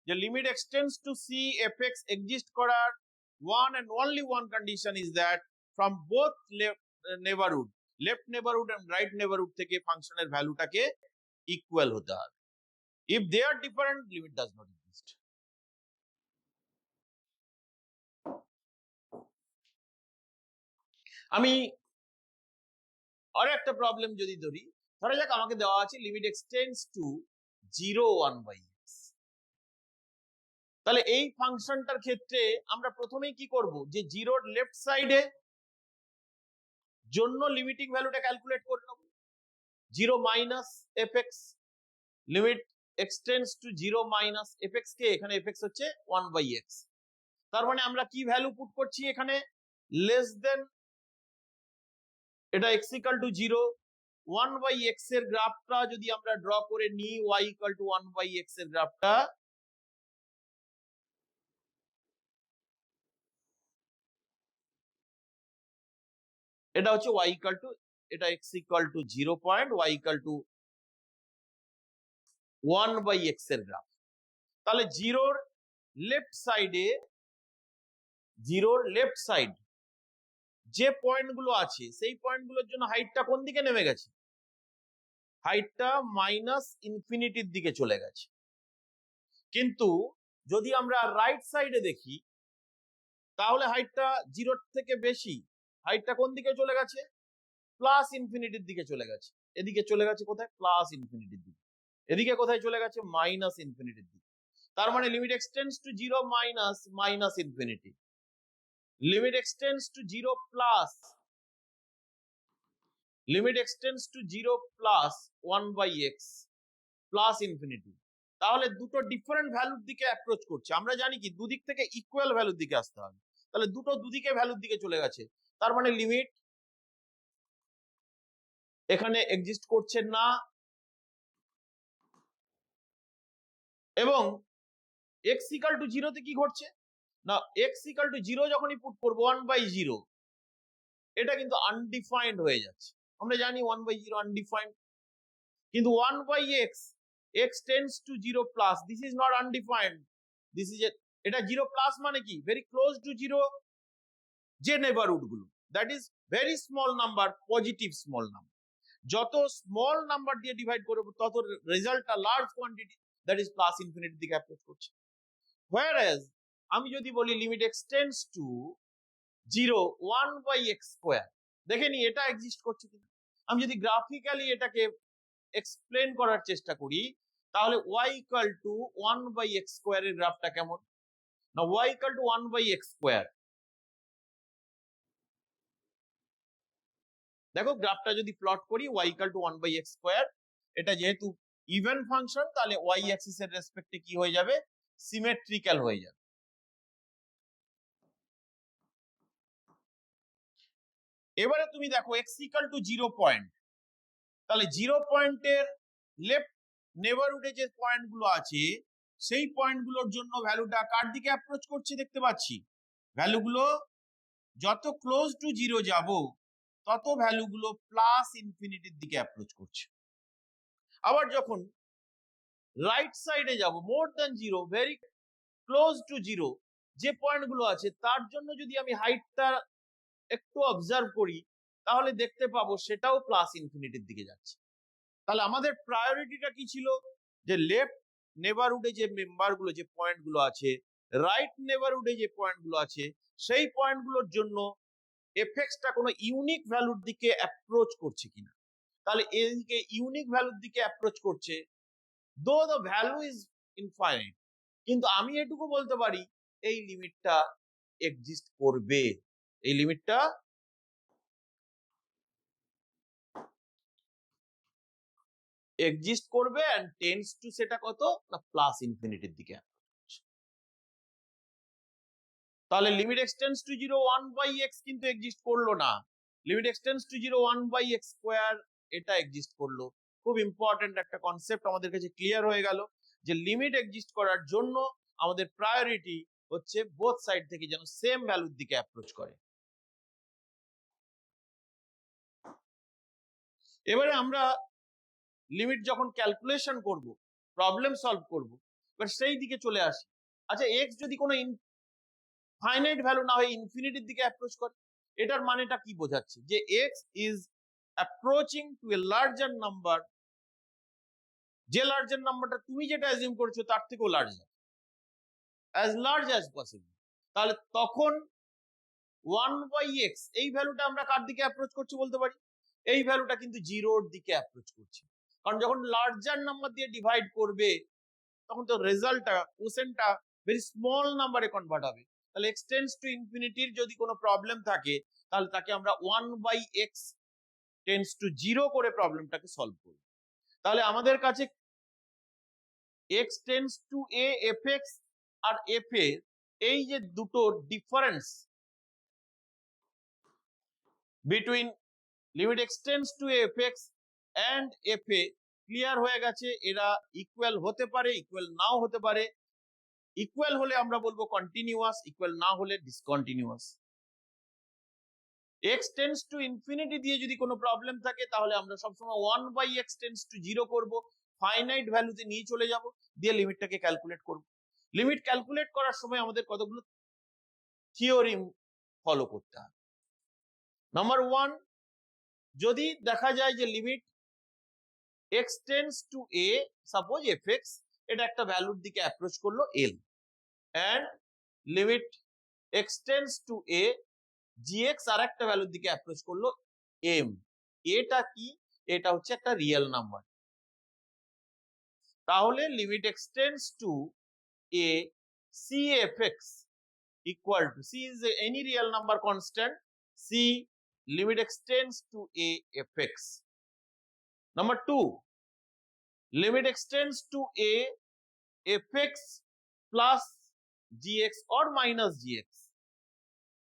যে limit extends to C fx exist করার one and only one condition is that from both neighbourhood, left neighbourhood and right neighbourhood থেকে ফাংশনের ভ্যালুটাকে ইকুয়াল হতে হবে। If they are different, limit does not exist. আমি আর একটা প্রবলেম যদি ধরি, ধরা যাক আমাকে দেওয়া আছে লিমিট এক্সটেন্ডস টু 0 1/x। তাহলে এই ফাংশনটার ক্ষেত্রে আমরা প্রথমেই কি করব, যে জিরোর লেফট সাইডে জন্য লিমিটিং ভ্যালুটা ক্যালকুলেট করে নেব। 0 minus fx, limit extends to 0 minus fx কে, এখানে fx হচ্ছে 1/x। তার মানে আমরা কি ভ্যালু পুট করছি এখানে, লেস দেন, এটা x ইকুয়াল টু 0, 1/x এর গ্রাফটা যদি আমরা ড্র করে নিই, y ইকুয়াল টু 1/x এর গ্রাফটা, এটা হচ্ছে y ইকুয়াল টু, এটা x equal two 0 point, y equal to 1/x এর গ্রাফ। তাহলে জিরোর লেফট সাইডে, জিরোর লেফট সাইড যে পয়েন্টগুলো আছে সেই পয়েন্টগুলোর জন্য হাইটটা কোন দিকে নেমে গেছে, হাইটটা মাইনাস ইনফিনিটির দিকে চলে গেছে। কিন্তু যদি আমরা রাইট সাইডে দেখি, তাহলে হাইটটা জিরোর থেকে বেশি, হাইটটা কোন দিকে চলে গেছে, প্লাস ইনফিনিটির দিকে চলে গেছে। এদিকে চলে গেছে কোথায়, প্লাস ইনফিনিটির দিকে। এদিকে কোথায় চলে গেছে, মাইনাস ইনফিনিটির দিকে। তার মানে limit extends to 0 minus minus infinity, limit extends to 0 plus, limit extends to 0 plus 1/x plus infinity. তাহলে দুটো ডিফারেন্ট ভ্যালুর দিকে অ্যাপ্রোচ করছে। আমরা জানি কি দুদিক থেকে ইকুয়াল ভ্যালুর দিকে আসতে হবে, তাহলে দুটো দুদিকে ভ্যালুর দিকে চলে গেছে। তার মানে লিমিট এখানে এক্সিস্ট করছে না, এবং x ইকুয়াল টু 0 তে কি ঘটছে না, x ইকুয়াল টু 0 যখনই পুট করব 1/0, এটা কিন্তু আনডিফাইন্ড হয়ে যাচ্ছে। আমরা জানি 1/0 আনডিফাইন্ড, কিন্তু 1/x, x tends to 0 plus, this is not undefined, this is, এটা 0 প্লাস মানে কি, ভেরি ক্লোজ টু 0 যে নেবারহুড গুলো, that is very small number, positive small number. যত স্মল নাম্বার দিয়ে ডিভাইড করব তত রেজাল্টটা large quantity, that is plus ইনফিনিটির দিকে অ্যাপ্রোচ করছে। whereas আমি যদি বলি limit extends to 0 1/x square, দেখে নি এটা এক্সিস্ট করছে কিনা। আমি যদি গ্রাফিক্যালি এটাকে এক্সপ্লেন করার চেষ্টা করি, তাহলে y equal to 1/x square এর গ্রাফটা কেমন না, y equal to 1/x square, দেখো গ্রাফটা যদি প্লট করি y equal to 1/x square, এটা যেহেতু ইভেন ফাংশন, তাহলে y অ্যাক্সিস এর রেসপেক্টে কি হয়ে যাবে, সিমেট্রিক্যাল হয়ে যাবে। এবারে তুমি দেখো x ইকুয়াল টু 0 পয়েন্ট, তাহলে 0 পয়েন্টের লেফট নেবারহুডে যে পয়েন্টগুলো আছে সেই পয়েন্টগুলোর জন্য ভ্যালুটা কার দিকে অ্যাপ্রোচ করছে দেখতে পাচ্ছি, ভ্যালুগুলো যত ক্লোজ টু 0 যাব তত ভ্যালুগুলো প্লাস ইনফিনিটির দিকে অ্যাপ্রোচ করছে। আবার যখন রাইট সাইডে যাব, more than 0, very close two 0 যে পয়েন্টগুলো আছে তার জন্য যদি আমি হাইটটা একটু অবজার্ভ করি, তাহলে দেখতে পাবো সেটাও প্লাস ইনফিনিটির দিকে যাচ্ছে। তাহলে আমাদের প্রায়োরিটিটা কি ছিল, যে লেফট নেবারহুডে যে মেম্বারগুলো, যে পয়েন্টগুলো আছে, রাইট নেবারহুডে যে পয়েন্টগুলো আছে, সেই পয়েন্টগুলোর জন্য এফএক্সটা কোনো ইউনিক ভ্যালুর দিকে অ্যাপ্রোচ করছে কিনা। তাহলে এদিকে ইউনিক ভ্যালুর দিকে অ্যাপ্রোচ করছে, দো দ্য ভ্যালু ইজ ইনফাইনাইট, কিন্তু আমি এটুকু বলতে পারি এই লিমিটটা এক্সিস্ট করবে, এই লিমিটটা এক্সিস্ট করবে এন্ড টেন্ডস টু, সেটা কত না প্লাস ইনফিনিটির দিকে। তাহলে লিমিট এক্সটেন্ডস টু 0 1/x কিন্তু এক্সিস্ট করলো না, limit extends to 0 1/x square এটা এক্সিস্ট করলো। খুব ইম্পর্টেন্ট একটা কনসেপ্ট আমাদের কাছে ক্লিয়ার হয়ে গেল, যে লিমিট এক্সিস্ট করার জন্য আমাদের প্রায়োরিটি হচ্ছে বোথ সাইড থেকে যেন সেম ভ্যালুর দিকে অ্যাপ্রোচ করে। এবারে আমরা লিমিট যখন ক্যালকুলেশন করব, প্রবলেম সলভ করব, এবার সেই দিকে চলে আসি। আচ্ছা, এক্স যদি কোনো ফাইনাইট ভ্যালু না হয় ইনফিনিটির দিকে অ্যাপ্রোচ করে, এটার মানেটা কি বোঝাচ্ছে যে x is approaching to a larger number, যে লার্জার নাম্বারটা তুমি যেটা অ্যাজিউম করছো তার থেকেও larger, as large as possible, তাহলে তখন 1/x এই ভ্যালুটা আমরা কার দিকে অ্যাপ্রোচ করছি বলতে পারি? এই ভ্যালুটা কিন্তু জিরোর দিকে অ্যাপ্রোচ করছে, কারণ যখন লার্জার নাম্বার দিয়ে ডিভাইড করবে তখন তো রেজাল্টটা কোসেন্টটা ভেরি স্মল নাম্বারে কনভার্ট হবে। তাহলে x টেন্ডস টু ইনফিনিটির যদি কোনো প্রবলেম থাকে তাহলে তাকে আমরা 1/x টেন্ডস টু 0 করে প্রবলেমটাকে সলভ করব। তাহলে আমাদের কাছে x tends to a fx আর f এর এই যে দুটো difference between limit x tends to a fx and f a clear হয়ে গেছে। এরা ইকুয়াল হতে পারে, ইকুয়াল নাও হতে পারে। ইকুয়াল হলে আমরা বলবো কন্টিনিউয়াস, ইকুয়াল না হলে discontinuous. x tends to infinity দিয়ে যদি কোনো প্রবলেম থাকে তাহলে আমরা সবসময় 1/x টেন্ডস টু 0 করব, ফাইনাইট ভ্যালুতে নিয়ে চলে যাব, দিয়ে লিমিটটাকে ক্যালকুলেট করব। লিমিট ক্যালকুলেট করার সময় আমাদের কতগুলো থিওরিম ফলো করতে হবে। নাম্বার 1, যদি দেখা যায় যে limit x tends to a, suppose fx, এটা একটা ভ্যালুর দিকে অ্যাপ্রোচ করলো l, and limit x tends to a gx আর একটা ভ্যালুর দিকে অ্যাপ্রোচ করলো m। এটা কি? এটা হচ্ছে একটা রিয়েল নাম্বার। তাহলে limit x tends to a cfx equal to, c is any real number constant, c limit x tends to a fx. Number 2, limit x tends to a fx plus gx or minus gx,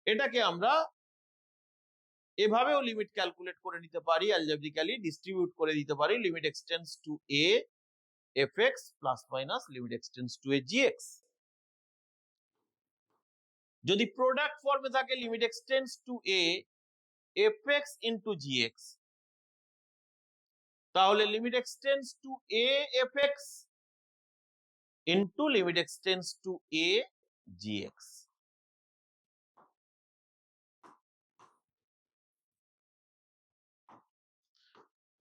এটাকে আমরা এভাবেও limit calculate করে নিতে পারি, অ্যালজেব্রিক্যালি distribute করে দিতে পারি, limit x tends to a fx plus minus limit x tends to a gx। যদি প্রোডাক্ট ফর্মে থাকে limit x tends to a fx into gx, তাহলে limit x tends to a fx into limit x tends to a gx।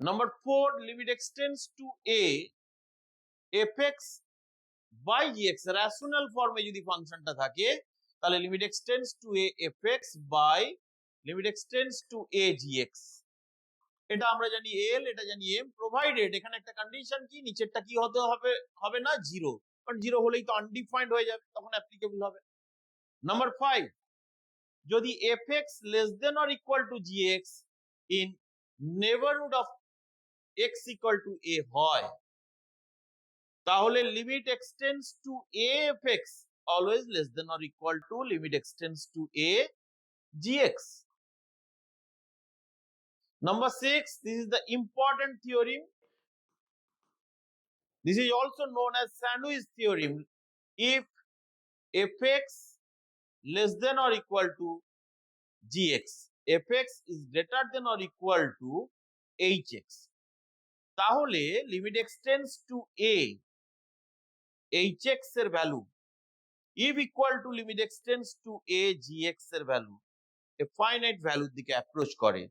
Number 4, limit x tends to a fx by gx, rational ফর্মে যদি ফাংশনটা থাকে তাহলে limit x tends to a fx by limit x tends to a gx। এটা আমরা জানি l, এটা জানি m, প্রোভাইডেড এখানে একটা কন্ডিশন কি, নিচেরটা কি হতে হবে, হবে না 0, কারণ 0 হলেই তো আনডিফাইন্ড হয়ে যাবে, তখন অ্যাপ্লিকেবল হবে। নাম্বার 5, যদি fx less than or equal to gx in neighborhood of x equal to a হয়, তাহলে limit x tends to a fx always less than or equal to limit x tends to a gx। Number 6, this is the important theorem. This is also known as sandwich theorem. If fx less than or equal to gx, fx is greater than or equal to hx, তাহলে limit x tends to a hx এর value if equal to limit x tends to a gx এর value a finite ভ্যালুর দিকে approach করে,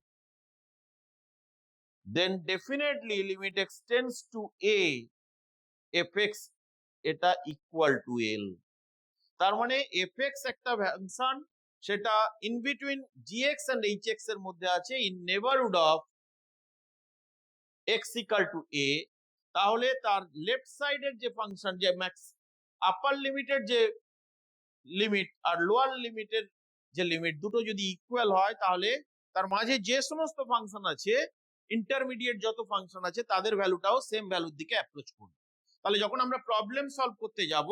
then definitely limit x tends to a fx এটা equal to l। তার মানে fx একটা function, সেটা in between gx and hx এর মধ্যে আছে, in neighbourhood of x equal to a, তাহলে তার লেফট সাইডের যে ফাংশন, যে ম্যাক্স আপার লিমিটের যে লিমিট আর লোয়ার লিমিটের যে লিমিট, দুটো যদি ইকুয়াল হয় তাহলে তার মাঝে যে সমস্ত ফাংশন আছে, ইন্টারমিডিয়েট যত ফাংশন আছে, তাদের ভ্যালুটাও সেম ভ্যালুর দিকে অ্যাপ্রোচ করবে। তাহলে যখন আমরা প্রবলেম সলভ করতে যাব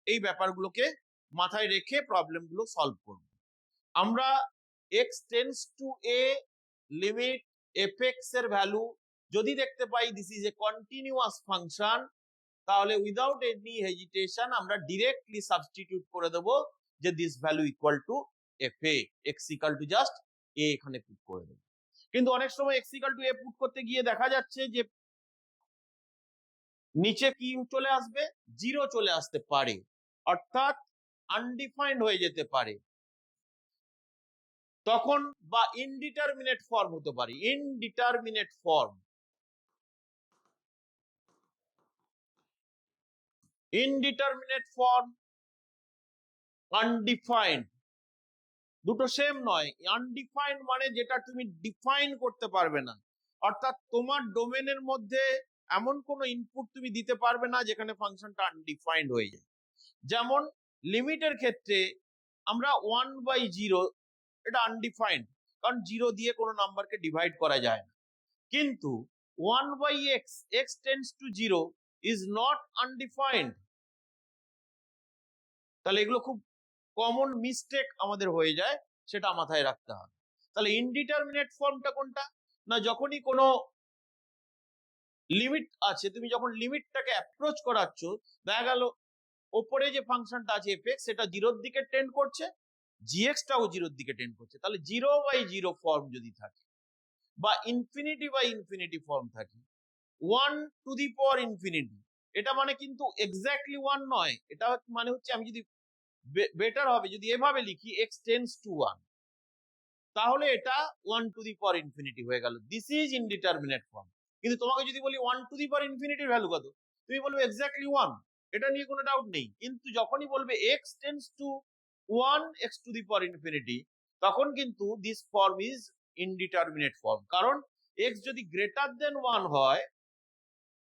এই ব্যাপারগুলোকে মাথায় রেখে প্রবলেমগুলো সলভ করব। আমরা x tends to a limit fx এর ভ্যালু যদি দেখতে পাই this is a continuous function, তাহলে উইদাউট এনি হেজিটেশন আমরা ডিরেক্টলি সাবস্টিটিউট করে দেব যে this value equal to fa, x equal to just a এখানে পুট করে দেব। কিন্তু অনেক সময় x equal to a put করতে গিয়ে দেখা যাচ্ছে যে নিচে কি চলে আসবে, 0 চলে আসতে পারে, অর্থাৎ আনডিফাইন্ড হয়ে যেতে পারে। তখন বা ইনডিটারমিনেট ফর্ম হতে পারে, indeterminate form, indeterminate form, undefined, দুটো সেম নয়। আনডিফাইন্ড মানে যেটা তুমি ডিফাইন করতে পারবে না, অর্থাৎ তোমার ডোমেনের মধ্যে এমন কোনো ইনপুট তুমি দিতে পারবে না যেখানে ফাংশনটা আনডিফাইন্ড হয়ে যায়। যেমন লিমিটের ক্ষেত্রে আমরা 1/0, এটা আনডিফাইন্ড, কারণ 0 দিয়ে কোনো নাম্বারকে ডিভাইড করা যায় না। কিন্তু 1/x, x tends to 0 is not undefined. তাহলে এগুলো খুব কমন মিস্টেক আমাদের হয়ে যায়, সেটা মাথায় রাখতে হবে। তাহলে ইনডিটারমিনেট ফর্মটা কোনটা? না, যখনই কোনো লিমিট আছে, তুমি যখন লিমিটটাকে অ্যাপ্রোচ করাচ্ছ, দেখা গেল ওপরে যে ফাংশনটা আছে এফ সেটা 0-র দিকে টেন্ড করছে, জিএক্সটাও 0-র দিকে টেন্ড করছে। তাহলে 0/0 ফর্ম যদি থাকে বা ইনফিনিটি ফর্ম থাকে, 1⁻∞, এটা মানে কিন্তু এক্স্যাক্টলি 1 নয়। এটা মানে হচ্ছে, আমি যদি বেটার হবে যদি এভাবে লিখি x টেন্ডস টু 1, তাহলে এটা 1⁻∞ হয়ে গেল। This is indeterminate form. কিন্তু তোমাকে যদি বলি 1⁻∞ ভ্যালু কত, তুমি বলবে এক্স্যাক্টলি 1, এটা নিয়ে কোনো ডাউট নেই। কিন্তু যখনই বলবে x টেন্ডস টু 1 x⁻∞, তখন কিন্তু this form is indeterminate form. কারণ x যদি গ্রেটার দেন 1 হয়,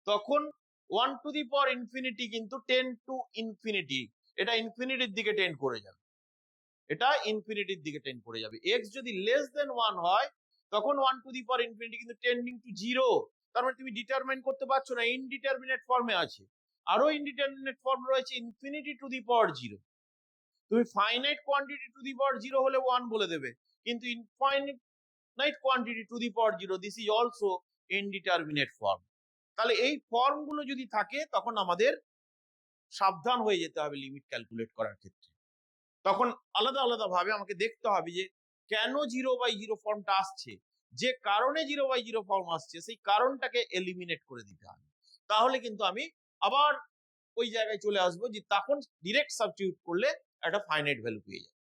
তখন 1⁻∞ কিন্তু টেন্ড টু ইনফিনিটি, এটা ইনফিনিটির দিকে টেন্ড করে যাবে, এটা ইনফিনিটির দিকে টেন্ড করে যাবে। x যদি লেস দেন 1 হয়, তখন 1⁻∞ কিন্তু টেন্ডিং টু 0। তার মানে তুমি ডিটারমাইন করতে পারছো না, ইনডিটারমিনেট ফর্মে আছে। আরো ইনডিটারমিনেট ফর্ম রয়েছে ∞⁻0। তুমি ফাইনাইট কোয়ান্টিটি টু দি পাওয়ার 0 হলে 1 বলে দেবে, কিন্তু infinite quantity to the power 0, this is also indeterminate form. তাহলে এই ফর্মগুলো যদি থাকে, তখন আমাদের সাবধান হয়ে যেতে হবে লিমিট ক্যালকুলেট করার ক্ষেত্রে। তখন আলাদা আলাদা ভাবে আমাকে দেখতে হবে যে কেন 0/0 ফর্মটা আসছে, যে কারণে 0/0 ফর্ম আসছে সেই কারণটাকে এলিমিনেট করে দিতে হবে। তাহলে কিন্তু আমি আবার ওই জায়গায় চলে আসবো যে তখন ডিরেক্ট সাবস্টিটিউট করলে একটা ফাইনাইট ভ্যালু পেয়ে যাবে।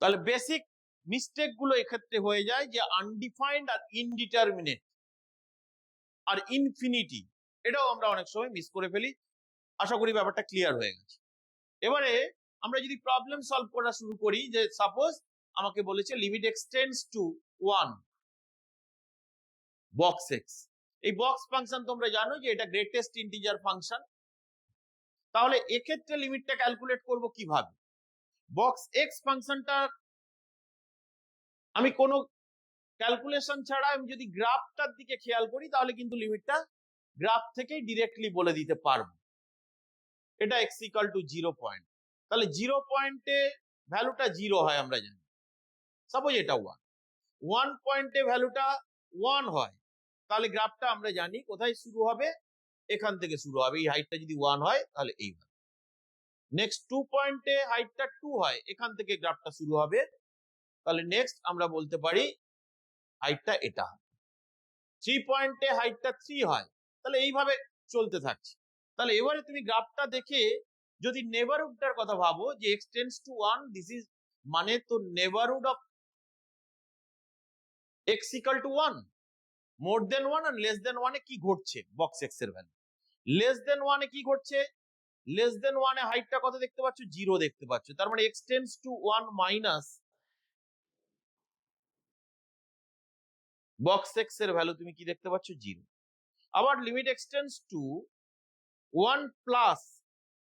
তাহলে বেসিক মিস্টেক গুলো এক্ষেত্রে হয়ে যায় যে আনডিফাইন্ড আর ইনডিটারমিনেট আর ইনফিনিটি, এটাও আমরা অনেক সময় মিস করে ফেলি। আশা করি ব্যাপারটা ক্লিয়ার হয়ে গেছে। এবারে আমরা যদি প্রবলেম সলভ করা শুরু করি, যে সাপোজ আমাকে বলেছে limit x tends to 1 box x। এই বক্স ফাংশন তোমরা জানো যে এটা গ্রেটেস্ট ইন্টিজার ফাংশন। তাহলে এক্ষেত্রে লিমিটটা ক্যালকুলেট করব কিভাবে? বক্স x ফাংশনটা আমি কোনো ক্যালকুলেশন ছাড়া আমি যদি গ্রাফটার দিকে খেয়াল করি, তাহলে কিন্তু লিমিটটা গ্রাফ থেকেই ডিরেক্টলি বলে দিতে পারবো। এটা x ইকুয়াল টু 0 পয়েন্ট, তাহলে 0 পয়েন্টে ভ্যালুটা 0 হয় আমরা জানি। সাপোজ এটা 1 পয়েন্টে ভ্যালুটা 1 হয়, তাহলে গ্রাফটা আমরা জানি কোথায় শুরু হবে, এখান থেকে শুরু হবে। এই হাইটটা যদি 1 হয় তাহলে এইভাবে। নেক্সট 2 পয়েন্টে হাইটটা 2 হয়, এখান থেকে গ্রাফটা শুরু হবে, তাহলে নেক্সট আমরা বলতে পারি হাইটটা এটা। 3 পয়েন্টে হাইটটা 3 হয়, তাহলে এইভাবে চলতে থাকছে। তাহলে এবারে তুমি গ্রাফটা দেখে যদি নেবারহুডটার কথা ভাবো, যে x tends to 1, this is মানে তো neighbourhood of x equal to 1, more than 1 আর লেস দেন 1 এ কি ঘটছে বক্স x এর ভ্যালু। লেস দেন 1 এ কি ঘটছে? লেস দেন 1 এ হাইটটা কত দেখতে পাচ্ছ? 0 দেখতে পাচ্ছ। তার মানে x tends to 1 minus box x এর ভ্যালু তুমি কি দেখতে পাচ্ছ? 0। আবার limit x tends to 1 plus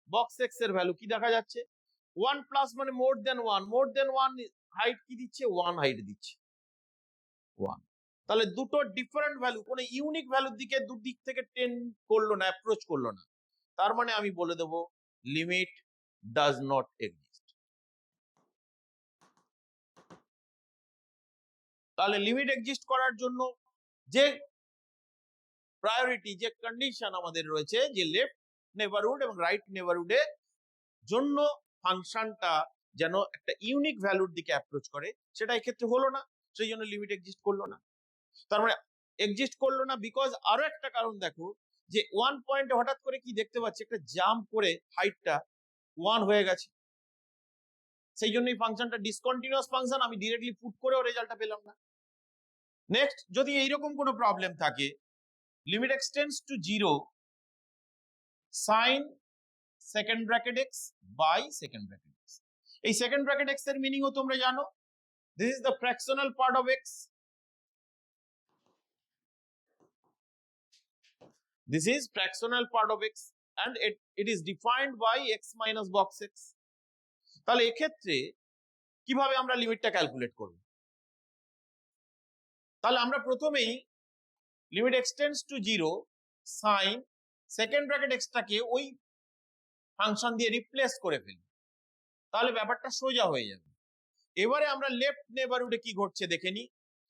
box x এর ভ্যালু কি দেখা যাচ্ছে? 1 প্লাস মানে মোর দেন 1, মোর দেন 1 হাইট কি দিচ্ছে? 1 হাইট দিচ্ছে 1। তাহলে দুটো ডিফারেন্ট ভ্যালু, কোনো ইউনিক ভ্যালুর দিকে দুদিক থেকে টেন করলো না, অ্যাপ্রোচ করলো না। তার মানে আমি বলে দেব লিমিট ডাজ নট এক্সিস্ট। তাহলে লিমিট এক্সিস্ট করার জন্য যে প্রায়োরিটি, যে কন্ডিশন আমাদের রয়েছে, যে লেফট নেবারহুড এবং রাইট নেবারহুডে জন্য ফাংশনটা যেন একটা ইউনিক ভ্যালুর দিকে অ্যাপ্রোচ করে, সেটা এক্ষেত্রে হলো না, সেই জন্য লিমিট এক্সিস্ট করলো না। তার মানে এক্সিস্ট করলো না বিকজ আরো একটা কারণ দেখো, যে 1 পয়েন্টে হঠাৎ করে কি দেখতে পাচ্ছি, একটা জাম্প করে হাইটটা 1 হয়ে গেছে। সেই জন্য এই ফাংশনটা ডিসকন্টিনিউয়াস ফাংশন, আমি ডিরেক্টলি পুট করেও রেজাল্টটা পেলাম না। নেক্সট, যদি এইরকম কোনো প্রবলেম থাকে, limit extends to 0 sin second bracket x by second bracket x। এই সেকেন্ড ব্র্যাকেট x এর মিনিংও তোমরা জানো, this is the fractional part of x, this is fractional part of x and it is defined by x minus box x। তাহলে এক্ষেত্রে কিভাবে আমরা লিমিটটা calculate করব? তাহলে আমরা প্রথমেই limit extends to 0 sin second bracket x টাকে ওই ফাংশন দিয়ে রিপ্লেস করে ফেলি, তাহলে ব্যাপারটা সোজা হয়ে যাবে। এবারে আমরা লেফট নেবারহুডে কি ঘটছে দেখে নি,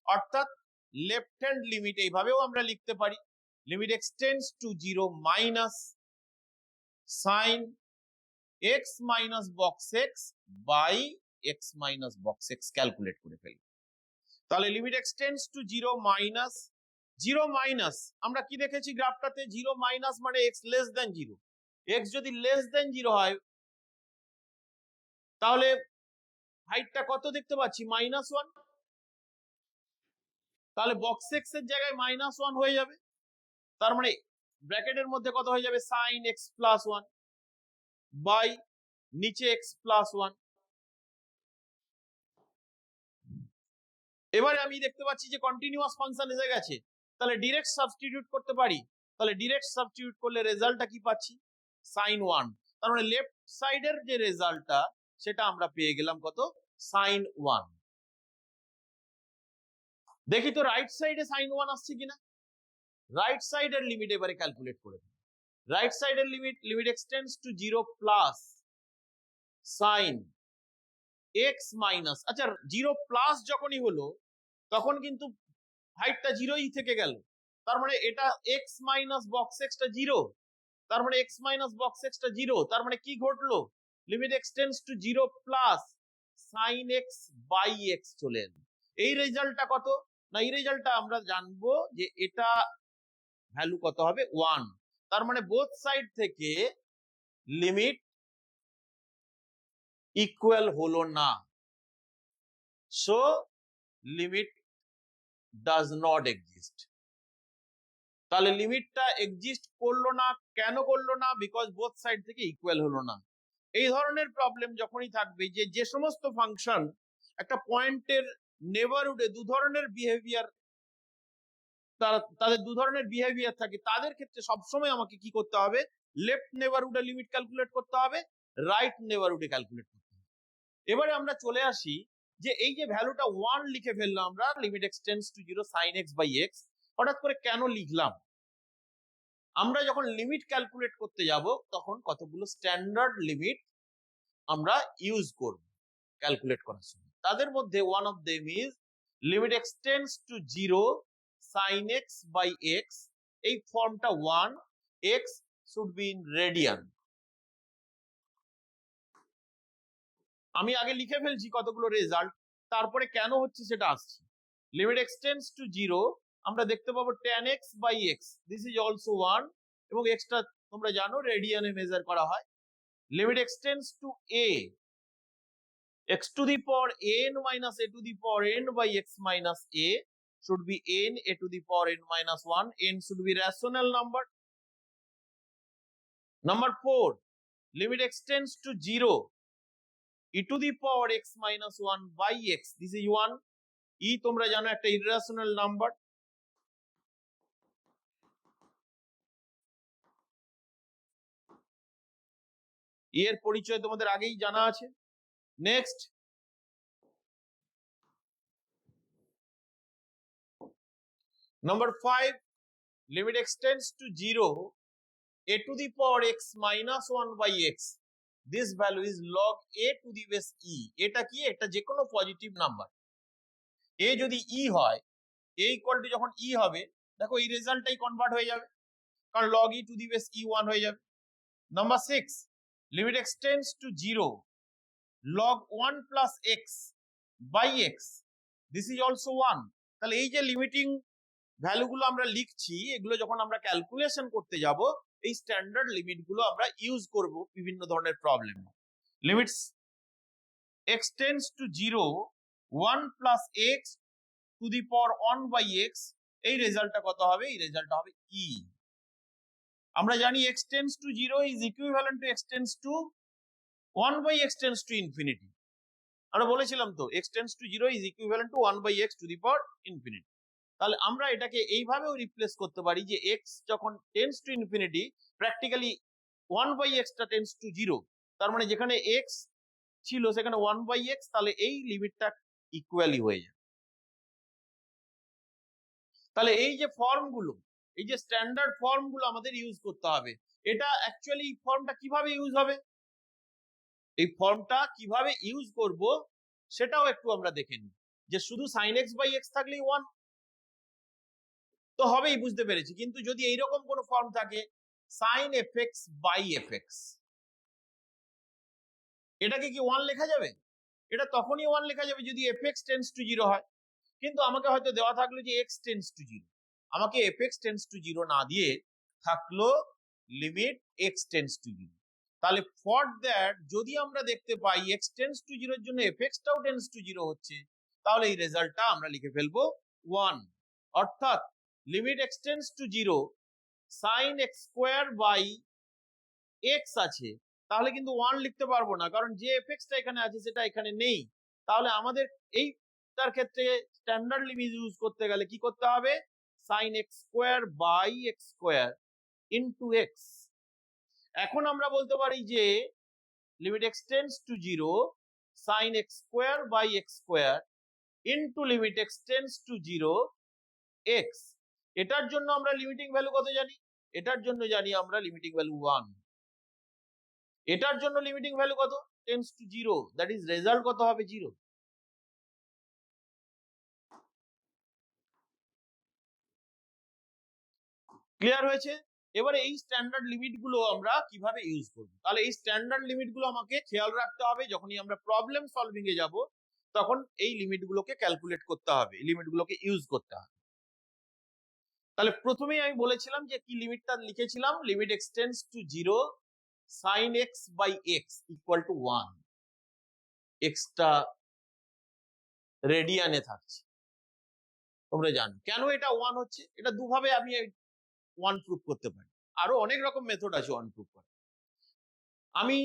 অর্থাৎ লেফট হ্যান্ড লিমিট এইভাবেও আমরা লিখতে পারি, limit extends to 0 minus sin x minus box x by x minus box x calculate করে ফেলি। তাহলে limit extends to 0 minus 0 minus, আমরা কি দেখেছি গ্রাফটাতে, 0 মাইনাস মানে x লেস দ্যান 0, x যদি লেস দ্যান 0 হয় তাহলে হাইটটা কত দেখতে পাচ্ছি, -1, তাহলে বক্স x এর জায়গায় -1 হয়ে যাবে, তার মানে ব্র্যাকেটের মধ্যে কত হয়ে যাবে, sin x প্লাস 1 বাই নিচে x প্লাস 1। এবারে আমি দেখতে পাচ্ছি যে কন্টিনিউয়াস ফাংশন এসে গেছে, তাহলে ডিরেক্ট সাবস্টিটিউট করতে পারি, তাহলে ডিরেক্ট সাবস্টিটিউট করলে রেজাল্টটা কি পাচ্ছি, sin 1, তার মানে লেফট সাইডের যে রেজাল্টটা সেটা আমরা পেয়ে গেলাম কত, sin 1। দেখি তো রাইট সাইডে sin 1 আসছে কিনা, রাইট সাইডের লিমিট এবারে ক্যালকুলেট করে দিই। রাইট সাইডের limit, limit extends to 0 plus sin x minus, আচ্ছা 0 প্লাস যখনই হলো তখন কিন্তু হাইটটা 0ই থেকে গেল, তার মানে এটা x মাইনাস বক্স x টা 0, তার মানে x মাইনাস বক্স x টা 0, তার মানে কি ঘটলো, limit extends to 0 plus sin x by x চলে এলো। এই রেজাল্টটা কত না, এই রেজাল্টটা আমরা জানবো যে এটা ভ্যালু কত হবে, 1, তার মানে বোথ সাইড থেকে লিমিট ইকুয়াল হলো না, so limit does not exist. তাহলে লিমিটটা এক্সিস্ট করলো না, কেন করলো না, বিকজ বোথ সাইড থেকে ইকুয়াল হলো না। এই ধরনের প্রবলেম যখনই থাকবে, যে সমস্ত ফাংশন একটা পয়েন্টের নেবারহুডে দু ধরনের বিহেভিয়ার, তাদের দু ধরনের বিহেভিয়ার থাকে, তাদের ক্ষেত্রে সবসময় আমাকে কি করতে হবে, লেফট নেবারহুডে লিমিট ক্যালকুলেট করতে হবে, রাইট নেবারহুডে ক্যালকুলেট করতে হবে। এবারে আমরা চলে আসি যে এই যে ভ্যালুটা 1 লিখে ফেললাম আমরা, limit extends to 0 sin x by x, হঠাৎ করে কেন লিখলাম? আমরা যখন লিমিট ক্যালকুলেট করতে যাব তখন কতগুলো স্ট্যান্ডার্ড লিমিট আমরা ইউজ করব ক্যালকুলেট করার সময়, তাদের মধ্যে one of them is limit extends to 0 sin x by x, এই ফর্মটা 1, x should be in radian. আমি আগে লিখে ফেলছি কতগুলো রেজাল্ট, তারপরে কেন হচ্ছে সেটা আসছে। লিমিট এক্সটেন্ডস টু 0, আমরা দেখতে পাবো tan x by x, this is also 1, এবং x টা তোমরা জানো রেডিয়ানে মেজার করা হয়। Limit extends to a, x to the power n minus a to the power n by x minus a should be n a to the power n minus 1, n should be rational number. Number 4, limit extends to 0, e to the power x minus 1 by x, this is 1, e তোমরা জানো একটা irrational number। এর পরিচয় তোমাদের আগেই জানা আছে। Next, number 5, limit extends to 0, a to the power x minus 1 by x, this value is log a to the base e। এটা কি, এটা যে কোনো পজিটিভ নাম্বার, a যদি e হয়, a ইকুয়াল টু যখন e হবে, দেখো এই রেজাল্টটাই কনভার্ট হয়ে যাবে, কারণ log e to the base e 1 হয়ে যাবে। Number 6, limit extends to 0, log 1 plus x by x, this is also 1। তাহলে এই যে লিমিটিং ভ্যালুগুলো আমরা লিখছি, এগুলো যখন আমরা ক্যালকুলেশন করতে যাব, এই স্ট্যান্ডার্ড লিমিট গুলো আমরা ইউজ করব বিভিন্ন ধরনের problem. Limits x tends to 0 1 plus x to the power 1 by x, এই রেজাল্টটা কত হবে? এই রেজাল্টটা হবে e। আমরা জানি x tends to 0 is equivalent to x tends to 1 by x tends to infinity. আমরা বলেছিলাম তো x tends to 0 is equivalent to 1 by x to the power infinity. তাহলে আমরা এটাকে এইভাবেও রিপ্লেস করতে পারি যে x যখন tends to infinity, practically 1 by x টা টেন্ডস টু 0, তার মানে যেখানে x ছিল সেখানে 1 বাই x, তাহলে এই লিমিটটা ইকুয়ালি হয়ে যায়। তাহলে এই যে ফর্মগুলো, এই যে স্ট্যান্ডার্ড ফর্মগুলো আমাদের ইউজ করতে হবে। এটা অ্যাকচুয়ালি এই ফর্মটা কিভাবে ইউজ হবে, এই ফর্মটা কিভাবে ইউজ করব সেটাও একটু আমরা দেখে নিই। যে শুধু sin x বাই x থাকলেই 1 তো হবেই, বুঝতে পেরেছি। কিন্তু যদি এইরকম কোনো ফর্ম থাকে sin fx বাই fx, এটাকে কি 1 লেখা যাবে? এটা তখনই 1 লেখা যাবে যদি fx টেন্ডস টু 0 হয়। কিন্তু আমাকে হয়তো দেওয়া থাকলো যে x টেন্ডস টু 0, আমাকে fx টেন্ডস টু 0 না দিয়ে থাকলো লিমিট x টেন্ডস টু 0। তাহলে ফর দ্যাট যদি আমরা দেখতে পাই x টেন্ডস টু 0 এর জন্য fx টাও টেন্ডস টু 0 হচ্ছে, তাহলে এই রেজাল্টটা আমরা লিখে ফেলবো 1। অর্থাৎ limit x tends to 0 sin x square by x আছে, তাহলে কিন্তু 1 লিখতে পারবো না, কারণ যে fx টা এখানে আছে সেটা এখানে নেই। তাহলে আমাদের এইটার ক্ষেত্রে স্ট্যান্ডার্ড লিমিট ইউজ করতে গেলে কি করতে হবে? sin x square by x square into x। এখন আমরা বলতে পারি যে limit x tends to 0 sin x square by x square into limit x tends to 0 x। এটার জন্য আমরা লিমিটিং ভ্যালু কত জানি? এটার জন্য জানি আমরা লিমিটিং ভ্যালু 1। এটার জন্য লিমিটিং ভ্যালু কত? Tends to 0, that is result কত হবে? 0। ক্লিয়ার হয়েছে? এবারে এই স্ট্যান্ডার্ড লিমিট গুলো আমরা কিভাবে ইউজ করব? তাহলে এই স্ট্যান্ডার্ড লিমিট গুলো আমাকে খেয়াল রাখতে হবে। যখনই আমরা প্রবলেম সলভিং এ যাব তখন এই লিমিট গুলোকে ক্যালকুলেট করতে হবে, এই লিমিট গুলোকে ইউজ করতে হবে। তাহলে প্রথমেই আমি বলেছিলাম যে কি লিমিটটা লিখেছিলাম, limit x tends to 0 sin x by x equal to 1। x টা রেডিয়ানে থাকছে, তোমরা জানো কেন এটা 1 হচ্ছে। এটা দুভাবে আমি 1 প্রুফ করতে পারি, আরো অনেক রকম মেথড আছে 1 প্রুফ করার। আমি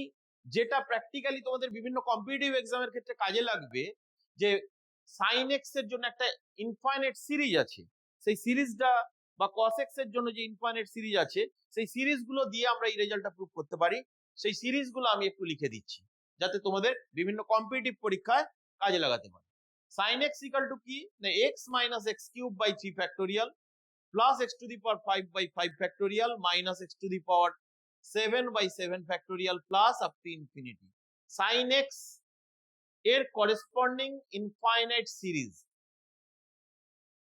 যেটা প্র্যাকটিক্যালি তোমাদের বিভিন্ন কম্পিটিটিভ এক্সামের ক্ষেত্রে কাজে লাগবে, যে sin x এর জন্য একটা ইনফাইনাইট সিরিজ আছে, সেই সিরিজটা বা cos x এর জন্য যে ইনফাইনাইট সিরিজ আছে সেই সিরিজগুলো দিয়ে আমরা এই রেজাল্টটা প্রুফ করতে পারি। সেই সিরিজগুলো আমি একটু লিখে দিচ্ছি যাতে তোমাদের বিভিন্ন কম্পিটিটিভ পরীক্ষায় কাজে লাগাতে পারে। sin x ইকুয়াল টু কি না x minus x cube by 3 factorial plus x to the power 5 by 5 factorial minus x to the power 7 by 7 factorial plus up to infinity. sin x এর corresponding infinite series,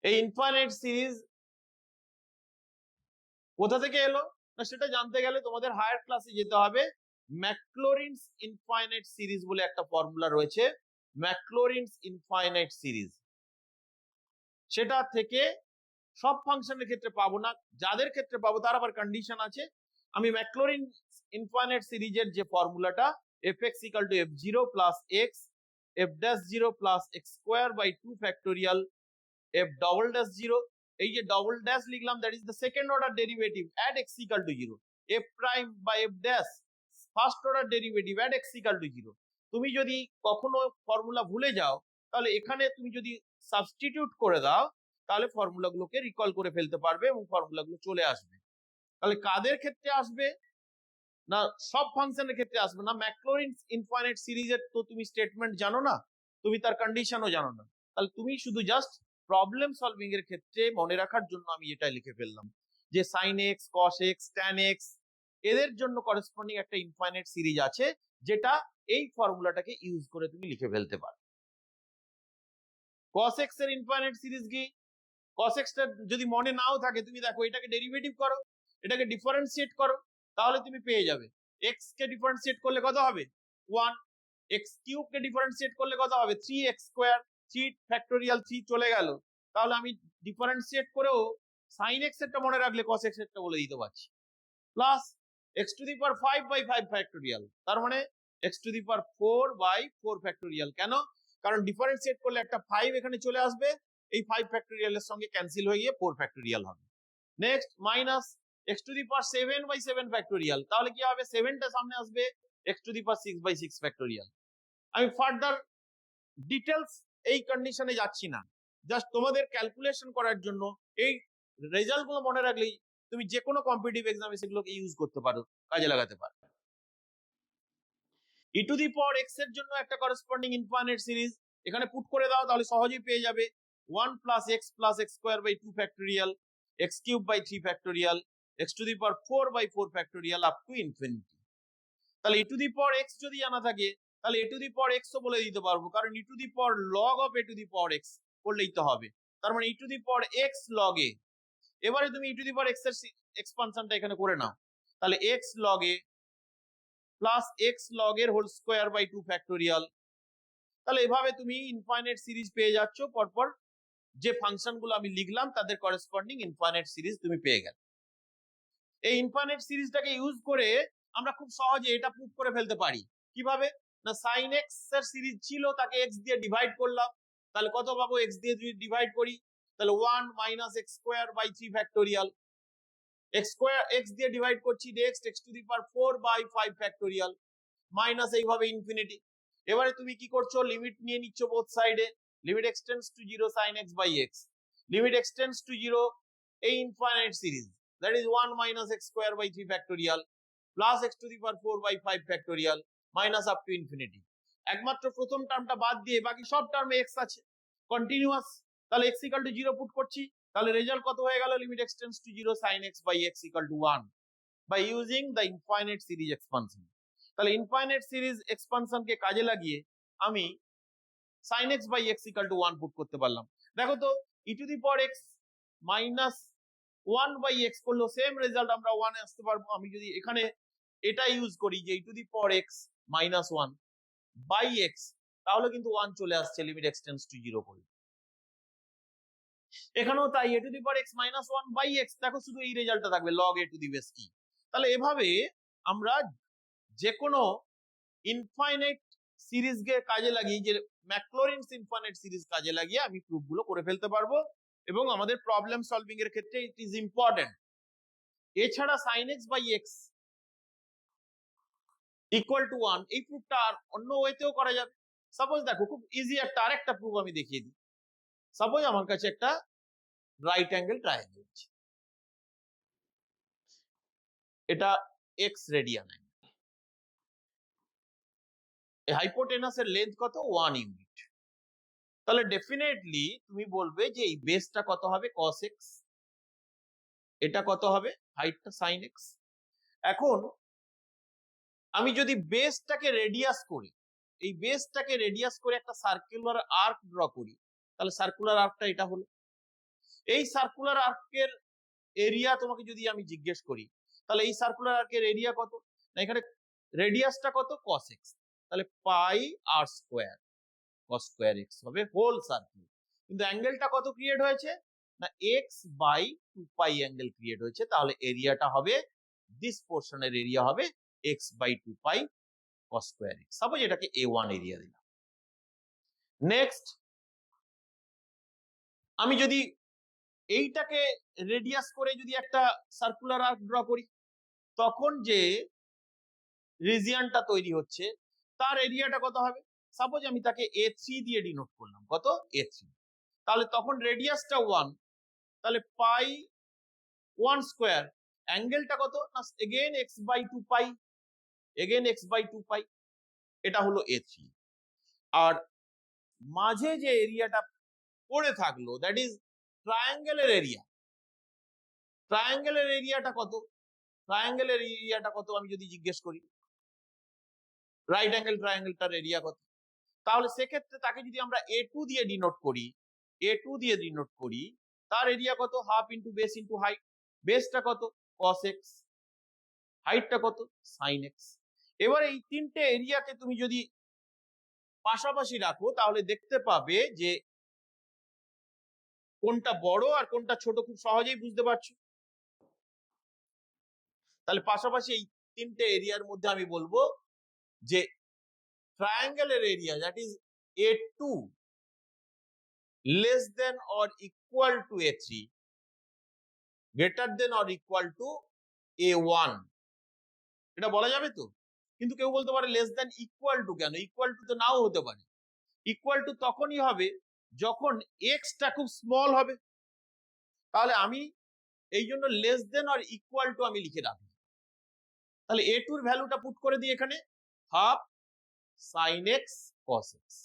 এই infinite series কোথা থেকে এলো না সেটা জানতে গেলে তোমাদের হায়ার ক্লাসে যেতে হবে। ম্যাকলরিনস ইনফাইনাইট সিরিজ বলে একটা ফর্মুলা রয়েছে, ম্যাকলরিনস ইনফাইনাইট সিরিজ। সেটা থেকে সব ফাংশনের ক্ষেত্রে পাবো না, যাদের ক্ষেত্রে পাবো তার আবার কন্ডিশন আছে। আমি ম্যাকলরিন ইনফাইনাইট সিরিজের যে ফর্মুলাটা fx equal to f0 plus x f dash 0 plus x square by 2 factorial f double dash 0, এই যে ডবল ড্যাশ লিখলাম that is the second order derivative at x equal to 0, f prime by f dash first order derivative at x equal to 0। তুমি যদি কখনো formula ভুলে যাও তাহলে এখানে তুমি যদি সাবস্টিটিউট করে দাও তাহলে ফর্মুলাগুলোকে রিকল করে ফেলতে পারবে এবং ফর্মুলাগুলো চলে আসবে। তাহলে কাদের ক্ষেত্রে আসবে না সব ফাংশনের ক্ষেত্রে আসবে না। ম্যাকলরিন ইনফাইনাইট সিরিজের তো তুমি স্টেটমেন্ট জানো না, তুমি তার কন্ডিশনও জানো না, তাহলে তুমি শুধু জাস্ট প্রবলেম সলভিং এর ক্ষেত্রে মনে রাখার জন্য আমি এটা লিখে ফেললাম যে sin x cos x tan x এদের জন্য করেসপন্ডিং একটা ইনফাইনাইট সিরিজ আছে যেটা এই ফর্মুলাটাকে ইউজ করে তুমি লিখে ফেলতে পারো। cos x এর ইনফাইনাইট সিরিজ কি? cos x টা যদি মনে নাও থাকে তুমি দেখো এটাকে ডেরিভেটিভ করো, এটাকে ডিফারেন্সিয়েট করো, তাহলে তুমি পেয়ে যাবে x কে ডিফারেন্সিয়েট করলে কত হবে 1, x কিউব কে ডিফারেন্সিয়েট করলে কত হবে 3x স্কয়ার, 3 ফ্যাক্টোরিয়াল 3 চলে গেল। তাহলে আমি ডিফারেন্সিয়েট করেও sin x এরটা মনে রাখলে cos x এরটা বলে দিতে পারছি, plus x to the power 5 by 5 factorial, তার মানে x to the power 4 by 4 factorial. কেন? কারণ ডিফারেন্সিয়েট করলে একটা 5 এখানে চলে আসবে, এই 5 ফ্যাক্টোরিয়াল এর সঙ্গে ক্যান্সেল হয়ে গিয়ে 4 ফ্যাক্টোরিয়াল হবে। Next minus x to the power 7 by 7 factorial, তাহলে কি হবে 7 টা সামনে আসবে x to the power 6 by 6 factorial. আমি ফার্দার ডিটেলস এই কন্ডিশনে যাচ্ছি না, জাস্ট তোমাদের ক্যালকুলেশন করার জন্য এই রেজাল্ট গুলো মনে রাখলেই তুমি যে কোনো কম্পিটিটিভ এক্সামে সেগুলোকে ইউজ করতে পারো, কাজে লাগাতে পারো। ই টু দি পাওয়ার এক্স এর জন্য একটা করেসপন্ডিং ইনফাইনাইট সিরিজ এখানে পুট করে দাও, তাহলে সহজেই পেয়ে যাবে 1 plus x square by 2 factorial, x cube by 3 factorial, x to the power 4 by 4 factorial up to infinity. তাহলে e to the power x যদি জানা থাকে তাহলে এ টু দি পাওয়ার এক্স ও বলে দিতে পারবো, কারণ e to the power log of a to the power x করলেই তো হবে। তার মানে e to the power x log a. এবারে তুমি ই টু দি পাওয়ার এক্স এর এক্সপানশনটা এখানে করে নাও, তাহলে এক্স লগ এ প্লাস এক্স লগ এর হোল স্কোয়ার বাই 2 ফ্যাক্টোরিয়াল। তাহলে এভাবে তুমি ইনফাইনাইট সিরিজ পেয়ে যাচ্ছ, পরপর যে ফাংশন গুলো আমি লিখলাম তাদের করেসপন্ডিং ইনফাইনাইট সিরিজ তুমি পেয়ে গেলে। এই ইনফাইনাইট সিরিজটাকে ইউজ করে আমরা খুব সহজে এটা প্রুভ করে ফেলতে পারি। কিভাবে? না sin x এর সিরিজ ছিল, তাকে x দিয়ে ডিভাইড করলাম, তাহলে কত পাবো? x দিয়ে যদি ডিভাইড করি তাহলে 1 minus x square by 3 factorial, x square x দিয়ে ডিভাইড করছি next x to the power 4 by 5 factorial minus এইভাবে ইনফিনিটি। এবারে তুমি কি করছো? লিমিট নিয়ে নিচ্ছ বোথ সাইডে, limit extends to 0 sin x by x, limit extends to 0 এই infinite series, that is 1 minus x square by 3 factorial plus x to the power 4 by 5 factorial minus up to infinity। একমাত্র প্রথম টার্মটা বাদ দিয়ে বাকি সব টার্মে x আছে continuous, তাহলে x equal to 0 পুট করছি, তাহলে রেজাল্ট কত হয়ে গেল? Limit extends to 0 sin x by x equal to 1 by using the infinite series expansion। তাহলে ইনফাইনাইট সিরিজ এক্সপানশন কে কাজে লাগিয়ে আমি sin x by x equal to 1 put করতে পারলাম। দেখো তো e to the power x minus 1 by x করলো same result আমরা 1 এ আসতে পারবো। আমি যদি এখানে এটা ইউজ করি যে e to the power x minus 1 by x, তাহলে কিন্তু 1 চলে আসছে লিমিট এক্সটেন্ডস টু 0 করে। এখানেও তাই a to the power x minus 1 by x, দেখো শুধু এই রেজাল্টটা থাকবে log a to the base e। তাহলে এভাবে আমরা যে কোনো ইনফাইনাইট সিরিজকে কাজে লাগিয়ে, যে ম্যাকলরিনস ইনফাইনাইট সিরিজ কাজে লাগিয়ে আমি প্রুফ গুলো করে ফেলতে পারবো, এবং আমাদের প্রবলেম সলভিং এর ক্ষেত্রে ইট ইজ ইম্পর্টেন্ট। এছাড়া sin x by x equal to 1 এই প্রুফটা আর অন্য ওয়েতেও করা যাবে। সাপোজ দেখো খুব ইজি একটা আরেকটা প্রুফ আমি দেখিয়ে দিই। সাপোজ আমার কাছে একটা রাইট অ্যাঙ্গেল ট্রায়াঙ্গেল আছে, এটা x রেডিয়ান অ্যাঙ্গেল, এই হাইপোটেনাসের লেন্থ কত? 1 ইউনিট। তাহলে ডেফিনেটলি তুমি বলবে যে এই বেসটা কত হবে? cos x, এটা কত হবে? হাইটটা sin x। এখন আমি যদি বেসটাকে রেডিয়াস করি, এই বেসটাকে রেডিয়াস করে একটা সার্কুলার আর্ক ড্র করি, তাহলে সার্কুলার আর্কটা এটা হলো। এই সার্কুলার আর্কের এরিয়া তোমাকে যদি আমি জিজ্ঞেস করি, তাহলে এই সার্কুলার আর্কের এরিয়া কত? না এখানে রেডিয়াসটা কত? cos x, তাহলে pi r square cos square x হবে হোল সার্কেল। কিন্তু অ্যাঙ্গেলটা কত ক্রিয়েট হয়েছে? না x by 2 pi angle create হয়েছে, তাহলে এরিয়াটা হবে, দিস পোরশনের এরিয়া হবে x by 2 pi cos square x। Suppose এটাকে a1 এরিয়া দিলাম। নেক্সট আমি যদি এইটাকে রেডিয়াস করে যদি একটা সার্কুলার আর্ক ড্র করি, তখন যে রিজিয়নটা তৈরি হচ্ছে তার এরিয়াটা কত হবে? সাপোজ আমি তাকে a3 দিয়ে ডিনোট করলাম, কত? a3। তাহলে তখন রেডিয়াসটা 1, তাহলে পাই 1 স্কয়ার, অ্যাঙ্গেলটা কত? না again x by 2 pi, again x by 2 pi, এটা হলো a3। আর মাঝে যে এরিয়াটা পড়ে থাকলো দ্যাট ইজ ট্রায়াঙ্গেলের এরিয়া। ট্রায়াঙ্গেলের এরিয়াটা কত? ট্রায়াঙ্গেলের এরিয়াটা কত আমি যদি জিজ্ঞেস করি, রাইট অ্যাঙ্গেল ট্রায়াঙ্গেলটার এরিয়া কত? তাহলে সেক্ষেত্রে তাকে যদি আমরা a2 দিয়ে ডিনোট করি, a2 দিয়ে ডিনোট করি, তার এরিয়া কত? Half into base into height. বেসটা কত? cos x, হাইটটা কত? sin x। এবার এই তিনটে এরিয়াকে তুমি যদি পাশাপাশি রাখো তাহলে দেখতে পাবে যে কোনটা বড় আর কোনটা ছোট খুব সহজেই বুঝতে পারছো। তাহলে পাশাপাশি এই তিনটে এরিয়ার মধ্যে আমি বলবো যে ট্রায়াঙ্গেলের area that is A2 less than or equal to A3 greater than or equal to A1, এটা বলা যাবে তো? কিন্তু কেউ বলতে পারে লেস দ্যান ইকুয়াল টু, কেন? ইকুয়াল টু তো নাও হতে পারে। ইকুয়াল টু তখনই হবে যখন এক্সটা খুব স্মল হবে। তাহলে আমি এই জন্য লেস দেন আর ইকুয়াল টু আমি লিখে রাখি। তাহলে এ টুর ভ্যালুটা পুট করে দিই এখানে, half sine x cos x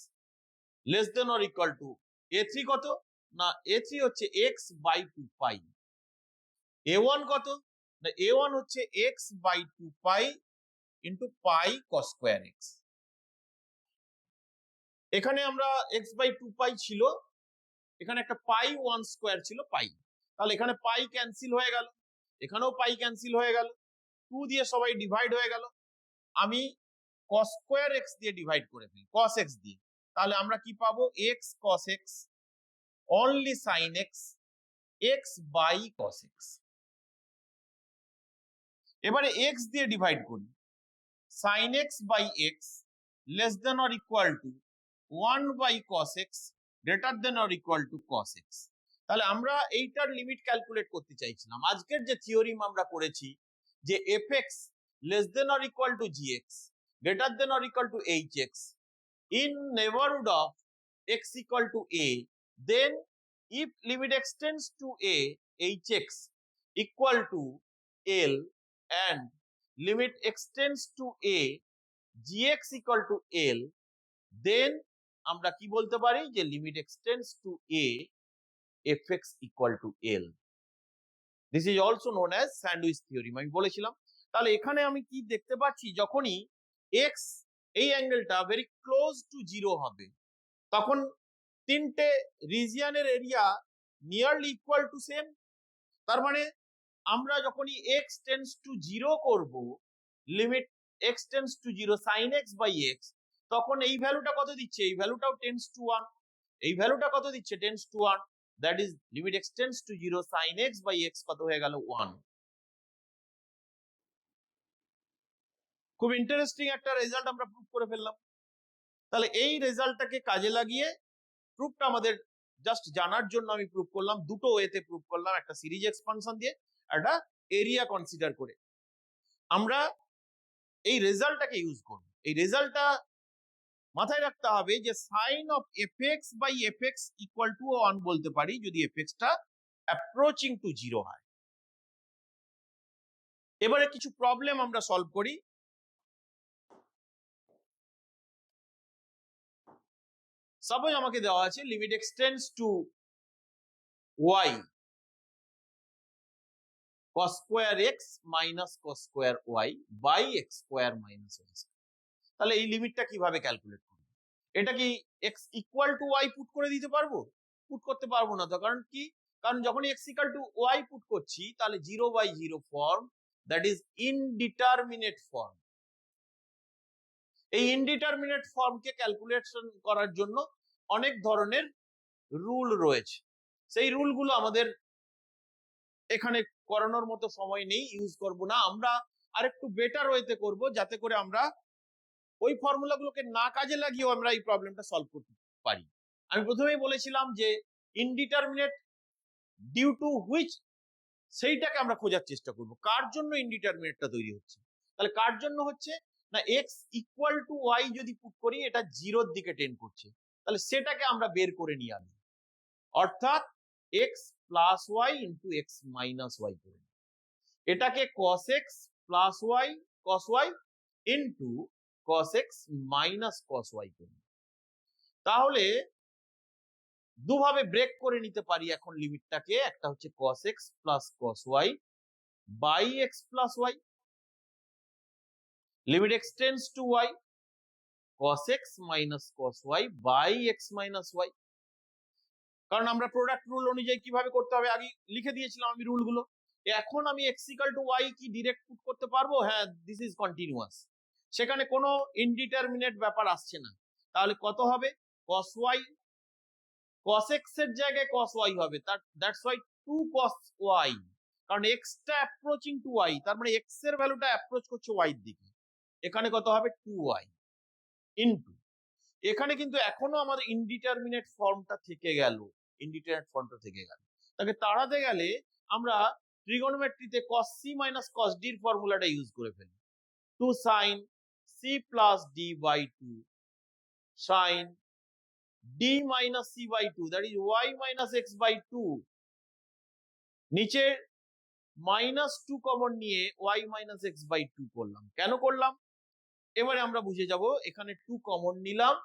less than আর ইকুয়াল টু A3 কত? না A3 হচ্ছে এক্স বাই 2 পাই। A1 কত? না A1 হচ্ছে x by 2 pi into pi cos square x. এখানে আমরা এক্স বাই 2 পাই ছিল, এখানে একটা পাই 1 স্কোয়ার ছিল পাই, তাহলে এখানে পাই ক্যান্সেল হয়ে গেল, এখানেও পাই ক্যান্সেল হয়ে গেল, 2 দিয়ে সবাই ডিভাইড হয়ে গেল। আমি cos স্কোয়ার এক্স দিয়ে ডিভাইড করে ফেলি, cos এক্স দিয়ে, তাহলে আমরা কি পাবো? X cos x only sine x x by cos x. এবারে এক্স দিয়ে ডিভাইড করি, sine x by x less than or equal to 1 by cos x greater than or equal to cos x. তাহলে আমরা এইটার limit calculate করতে চাইছিলাম। আজকের যে থিওরিম আমরা করেছি যে fx less than or equal two gx greater than or equal to hx in neighborhood of x equal to a, then if limit extends to a, hx equal to l and limit extends to a, gx equal to l, then আমরা কি বলতে পারি যে limit extends to a, fx equal to l. This is also known as sandwich theorem, আমি বলেছিলাম। তাহলে এখানে আমি কি দেখতে পাচ্ছি, যখনই x এই অ্যাঙ্গেলটা ভেরি ক্লোজ টু জিরো হবে, তখন তিনটে রিজিয়নের area nearly equal to same. তার মানে আমরা যখনই x টেন্ডস টু জিরো করব, limit x tends to zero sine x by x, তখন এই ভ্যালুটা কত দিচ্ছে? এই ভ্যালুটাও টেন্ডস টু 1। এই ভ্যালুটা কত দিচ্ছে? Tends to 1, that is limit x tends to zero sine x by x কত হয়ে গেল? 1। খুব ইন্টারেস্টিং একটা রেজাল্ট আমরা প্রুভ করে ফেললাম। তাহলে এই রেজাল্টটাকে কাজে লাগিয়ে, প্রুফটা আমাদের জাস্ট জানার জন্য আমি প্রুভ করলাম, দুটো ওয়েতে প্রুভ করলাম, একটা সিরিজ এক্সপানশন দিয়ে, একটা এরিয়া কনসিডার করে। আমরা এই রেজাল্টটাকে ইউজ করব। এই রেজাল্টটা মাথায় রাখতে হবে যে sine of fx by fx equal to 1 বলতে পারি যদি fx টা অ্যাপ্রোচিং টু জিরো হয়। এবারে কিছু প্রবলেম আমরা সলভ করি। সাপোজ আমাকে দেওয়া আছে limit extends to y cos square x minus cos square y by x square minus y square. তাহলে এই লিমিটটা কিভাবে ক্যালকুলেট করব? এটা কি x equal to y put করে দিতে পারবো? পুট করতে পারবো না তো, কারণ কি? কারণ যখন x equal to y put করছি, তাহলে 0/0 form, that is indeterminate form. এই ইনডিটারমিনেট ফর্মকে ক্যালকুলেশন করার জন্য অনেক ধরনের রুল রয়েছে। সেই রুলগুলো আমাদের এখানে করানোর মতো সময় নেই, ইউজ করব না। আমরা আরেকটু বেটার ওয়েতে করব, যাতে করে আমরা ওই ফর্মুলাগুলোকে না কাজে লাগিয়েও আমরা এই প্রবলেমটা সলভ করতে পারি। আমি প্রথমেই বলেছিলাম যে ইনডিটারমিনেট ডিউ টু হুইচ, সেইটাকে আমরা খোঁজার চেষ্টা করব। কার জন্য ইনডিটারমিনেটটা তৈরি হচ্ছে? তাহলে কার জন্য হচ্ছে না, এক্স ইকুয়াল টু ওয়াই যদি পুট করি এটা জিরোর দিকে টেন্ড করছে, তাহলে সেটাকে আমরা বের করে নিয়ে আসবো, অর্থাৎ x plus y into x minus y করে। এটাকে cos x plus y cos y into cos x minus cos y করে। তাহলে দুভাবে ব্রেক করে নিতে পারি এখন লিমিটটাকে। একটা হচ্ছে cos x plus cos y by x plus y, limit extends to y cos x minus cos y by x minus y। কারণ আমরা প্রোডাক্ট রুল অনুযায়ী কিভাবে করতে হবে আগে লিখে দিয়েছিলাম আমি রুলগুলো। এখন আমি x ইকুয়াল টু y কি ডাইরেক্ট পুট করতে পারবো? হ্যাঁ, দিস ইজ কন্টিনিউয়াস, সেখানে কোনো ইনডিটারমিনেট ব্যাপার আসছে না। তাহলে কত হবে? cos y, cos x এর জায়গায় cos y হবে, দ্যাটস ওয়াই 2 cos y, কারণ x টা অ্যাপ্রোচিং টু y, তার মানে x এর ভ্যালুটা অ্যাপ্রোচ করছে y এর দিকে। এখানে কত হবে? 2y ইনটু, এখানে কিন্তু এখনো আমাদের ইনডিটারমিনেট ফর্মটা থেকে গেল, তাকে তাড়াতে গেলে আমরা ট্রিগোনোমেট্রিতে cos c minus cos d এর ফর্মুলাটা ইউজ করে ফেলি। 2 sin c plus d by 2 sin d minus c by 2, that is y minus x by 2, নিচে মাইনাস 2 কমন নিয়ে y minus x by 2 করলাম। কেন করলাম এবারে আমরা বুঝে যাব। এখানে 2 কমন নিলাম,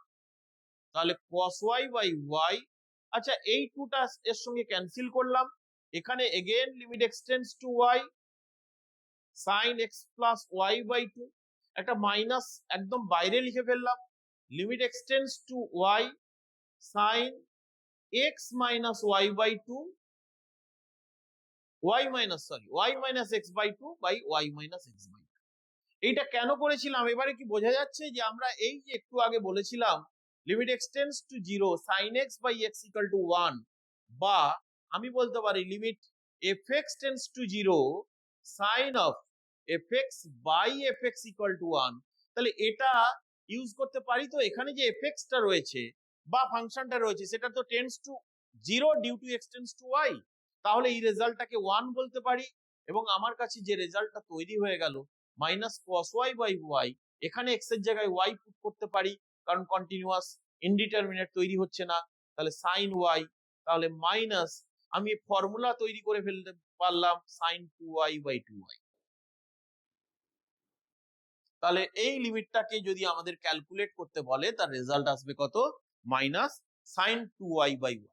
তাহলে cos y by y, আচ্ছা এই 2টা এর সঙ্গে ক্যান্সেল করলাম, এখানে again limit extends to y sin x plus y by 2, একটা মাইনাস একদম বাইরে লিখে ফেললাম, limit extends to y sin x minus y by 2 y minus x by 2 by y minus x by 2। এইটা কেন করেছিলাম এবারে কি বোঝা যাচ্ছে? যে আমরা এই যে একটু আগে বলেছিলাম limit extends to 0 sin x by x equal to 1, বা আমি বলতে পারি limit fx tends to 0 sin of fx by fx equal to 1, তাহলে এটা ইউজ করতে পারি। তো এখানে যে fx টা রয়েছে বা ফাংশনটা রয়েছে সেটা তো tends to 0 due to x tends to y, তাহলে এই রেজাল্টটাকে 1 বলতে পারি, এবং আমার কাছে যে রেজাল্টটা তৈরি হয়ে গেল minus cos y by y, এখানে x এর জায়গায় y পুট করতে পারি কারণ কন্টিনিউয়াস ইনডিটারমিনেট তৈরি হচ্ছে না, তাহলে sin y, তাহলে মাইনাস আমি ফর্মুলা তৈরি করে ফেলতে পারলাম sin 2y by 2y। তাহলে এই লিমিটটাকে যদি আমাদের ক্যালকুলেট করতে বলে তার রেজাল্ট আসবে কত? Minus sin 2y by y।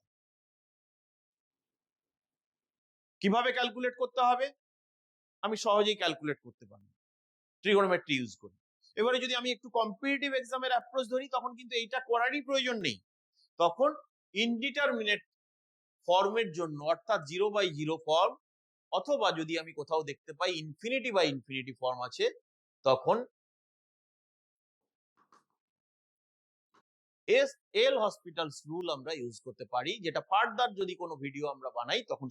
কিভাবে ক্যালকুলেট করতে হবে? আমি সহজেই ক্যালকুলেট করতে পারি ট্রিগোনোমেট্রি ইউজ করে। এবারে যদি আমি একটু কম্পিটিটিভ এক্সামের অ্যাপ্রোচ ধরি তখন কিন্তু এইটা করারই প্রয়োজন নেই, তখন ইনডিটারমিনেট ফর্মের জন্য অর্থাৎ 0/0 ফর্ম, অথবা যদি আমি কোথাও দেখতে পাই ইনফিনিটি বাই ইনফিনিটি ফর্ম আছে, তখন এল হসপিটালস রুল আমরা ইউজ করতে পারি, যেটা ফার্দার যদি কোনো ভিডিও আমরা বানাই তখন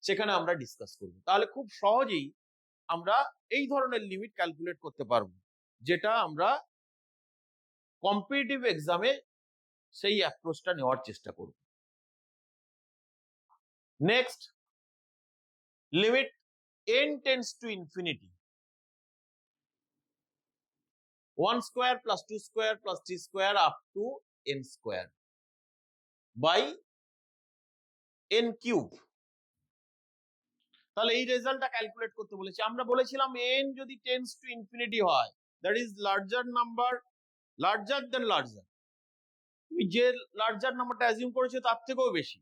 সেখানে আমরা ডিসকাস করব। তাহলে খুব সহজেই আমরা এই ধরনের লিমিট ক্যালকুলেট করতে পারবো, যেটা আমরা কম্পিটিটিভ এক্সামে সেই অ্যাপ্রোচটা নেওয়ার চেষ্টা করব। Next, limit n tends to infinity 1 square plus 2 square plus 3 square up to n square by n cube। তাহলে এই রেজাল্টটা ক্যালকুলেট করতে বলেছি। আমরা বলেছিলাম n যদি টেন্ডস টু ইনফিনিটি হয়, that is larger number, larger then larger, তুমি যে লার্জার নাম্বারটা অ্যাজিউম করেছো তার থেকেও বেশি,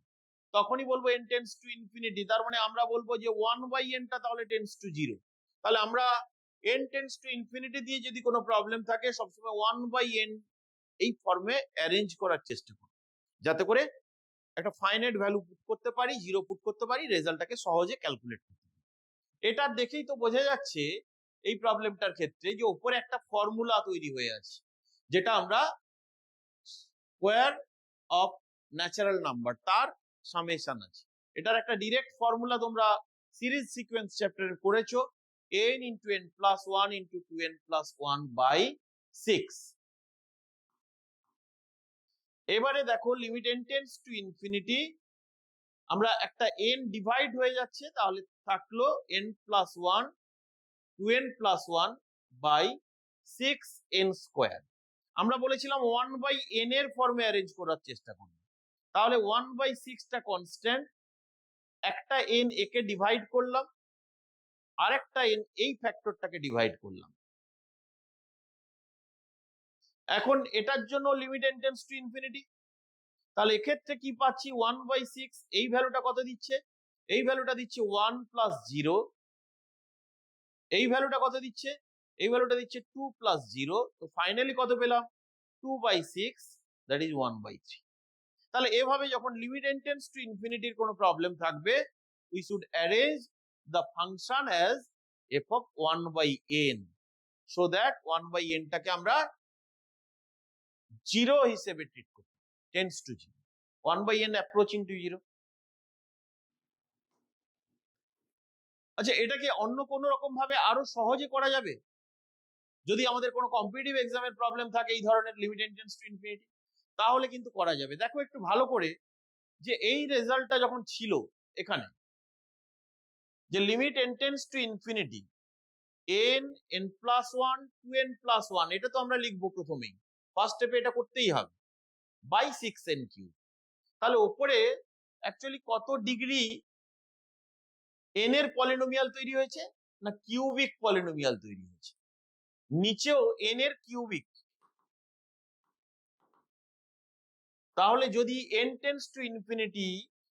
তখনই বলবো n টেন্ডস টু ইনফিনিটি। তার মানে আমরা বলবো যে 1/n টা তাহলে টেন্ডস টু 0। তাহলে আমরা n টেন্ডস টু ইনফিনিটি দিয়ে যদি কোনো প্রবলেম থাকে সবসময় 1/n এই ফর্মে অ্যারেঞ্জ করার চেষ্টা করি, যাতে করে একটা ফাইনাইট ভ্যালু পুট করতে পারি, 0 পুট করতে পারি, রেজাল্টটাকে সহজে ক্যালকুলেট করতে পারি। এটা দেখেই তো বোঝা যাচ্ছে এই প্রবলেমটার ক্ষেত্রে যে উপরে একটা ফর্মুলা তৈরি হয়ে আছে, যেটা আমরা স্কোয়ার অফ ন্যাচারাল নাম্বার তার সামেশন আছে। এটার একটা ডিরেক্ট ফর্মুলা তোমরা সিরিজ সিকোয়েন্স চ্যাপ্টারে পড়েছো, n into n plus 1 into 2n plus 1 by 6। এবারে দেখো limit n tends to infinity, আমরা একটা n ডিভাইড হয়ে যাচ্ছে, তাহলে থাকলো n plus 1 2n plus 1 by 6n square। আমরা বলেছিলাম 1/n এর ফর্মে অ্যারেঞ্জ করার চেষ্টা করব, তাহলে 1/6 টা কনস্ট্যান্ট, একটা n একে ডিভাইড করলাম, আরেকটা n এই ফ্যাক্টরটাকে ডিভাইড করলাম। এখন এটার জন্য limit n tends to infinity, তাহলে এক্ষেত্রে কি পাচ্ছি 1/6, এই ভ্যালুটা কত দিচ্ছে? এই ভ্যালুটা দিচ্ছে 1 plus 0, এই ভ্যালুটা কত দিচ্ছে? এই ভ্যালুটা দিচ্ছে 2 plus 0, তো ফাইনালি কত পেলাম? 2/6, দ্যাট ইজ 1/3। তাহলে এভাবে যখন লিমিট n টেন্ডস টু ইনফিনিটির কোনো প্রবলেম থাকবে, we should arrange the function as f of 1/n, so that 1/n টাকে আমরা 0 হিসেবে ট্রিট করি, tends to 0, 1/n approaching two 0। আচ্ছা, এটাকে অন্য কোনো রকম ভাবে আরো সহজে করা যাবে? যদি আমাদের কোনো কম্পিটিটিভ এক্সামের প্রবলেম থাকে এই ধরনের limit n tends to infinity, তাহলে কিন্তু করা যাবে। দেখো একটু ভালো করে যে এই রেজাল্টটা যখন ছিল এখানে, যে limit n tends to infinity n n+1 2n+1, এটা তো আমরা লিখবো প্রথমেই, ফার্স্ট স্টেপে এটা করতেই হবে, বাই 6n3। তাহলে উপরে অ্যাকচুয়ালি কত ডিগ্রি n এর পলিনোমিয়াল তৈরি হয়েছে, না কিউবিক পলিনোমিয়াল তৈরি হয়েছে, নিচেও n এর কিউবিক। তাহলে যদি n টেন্ডস টু ইনফিনিটি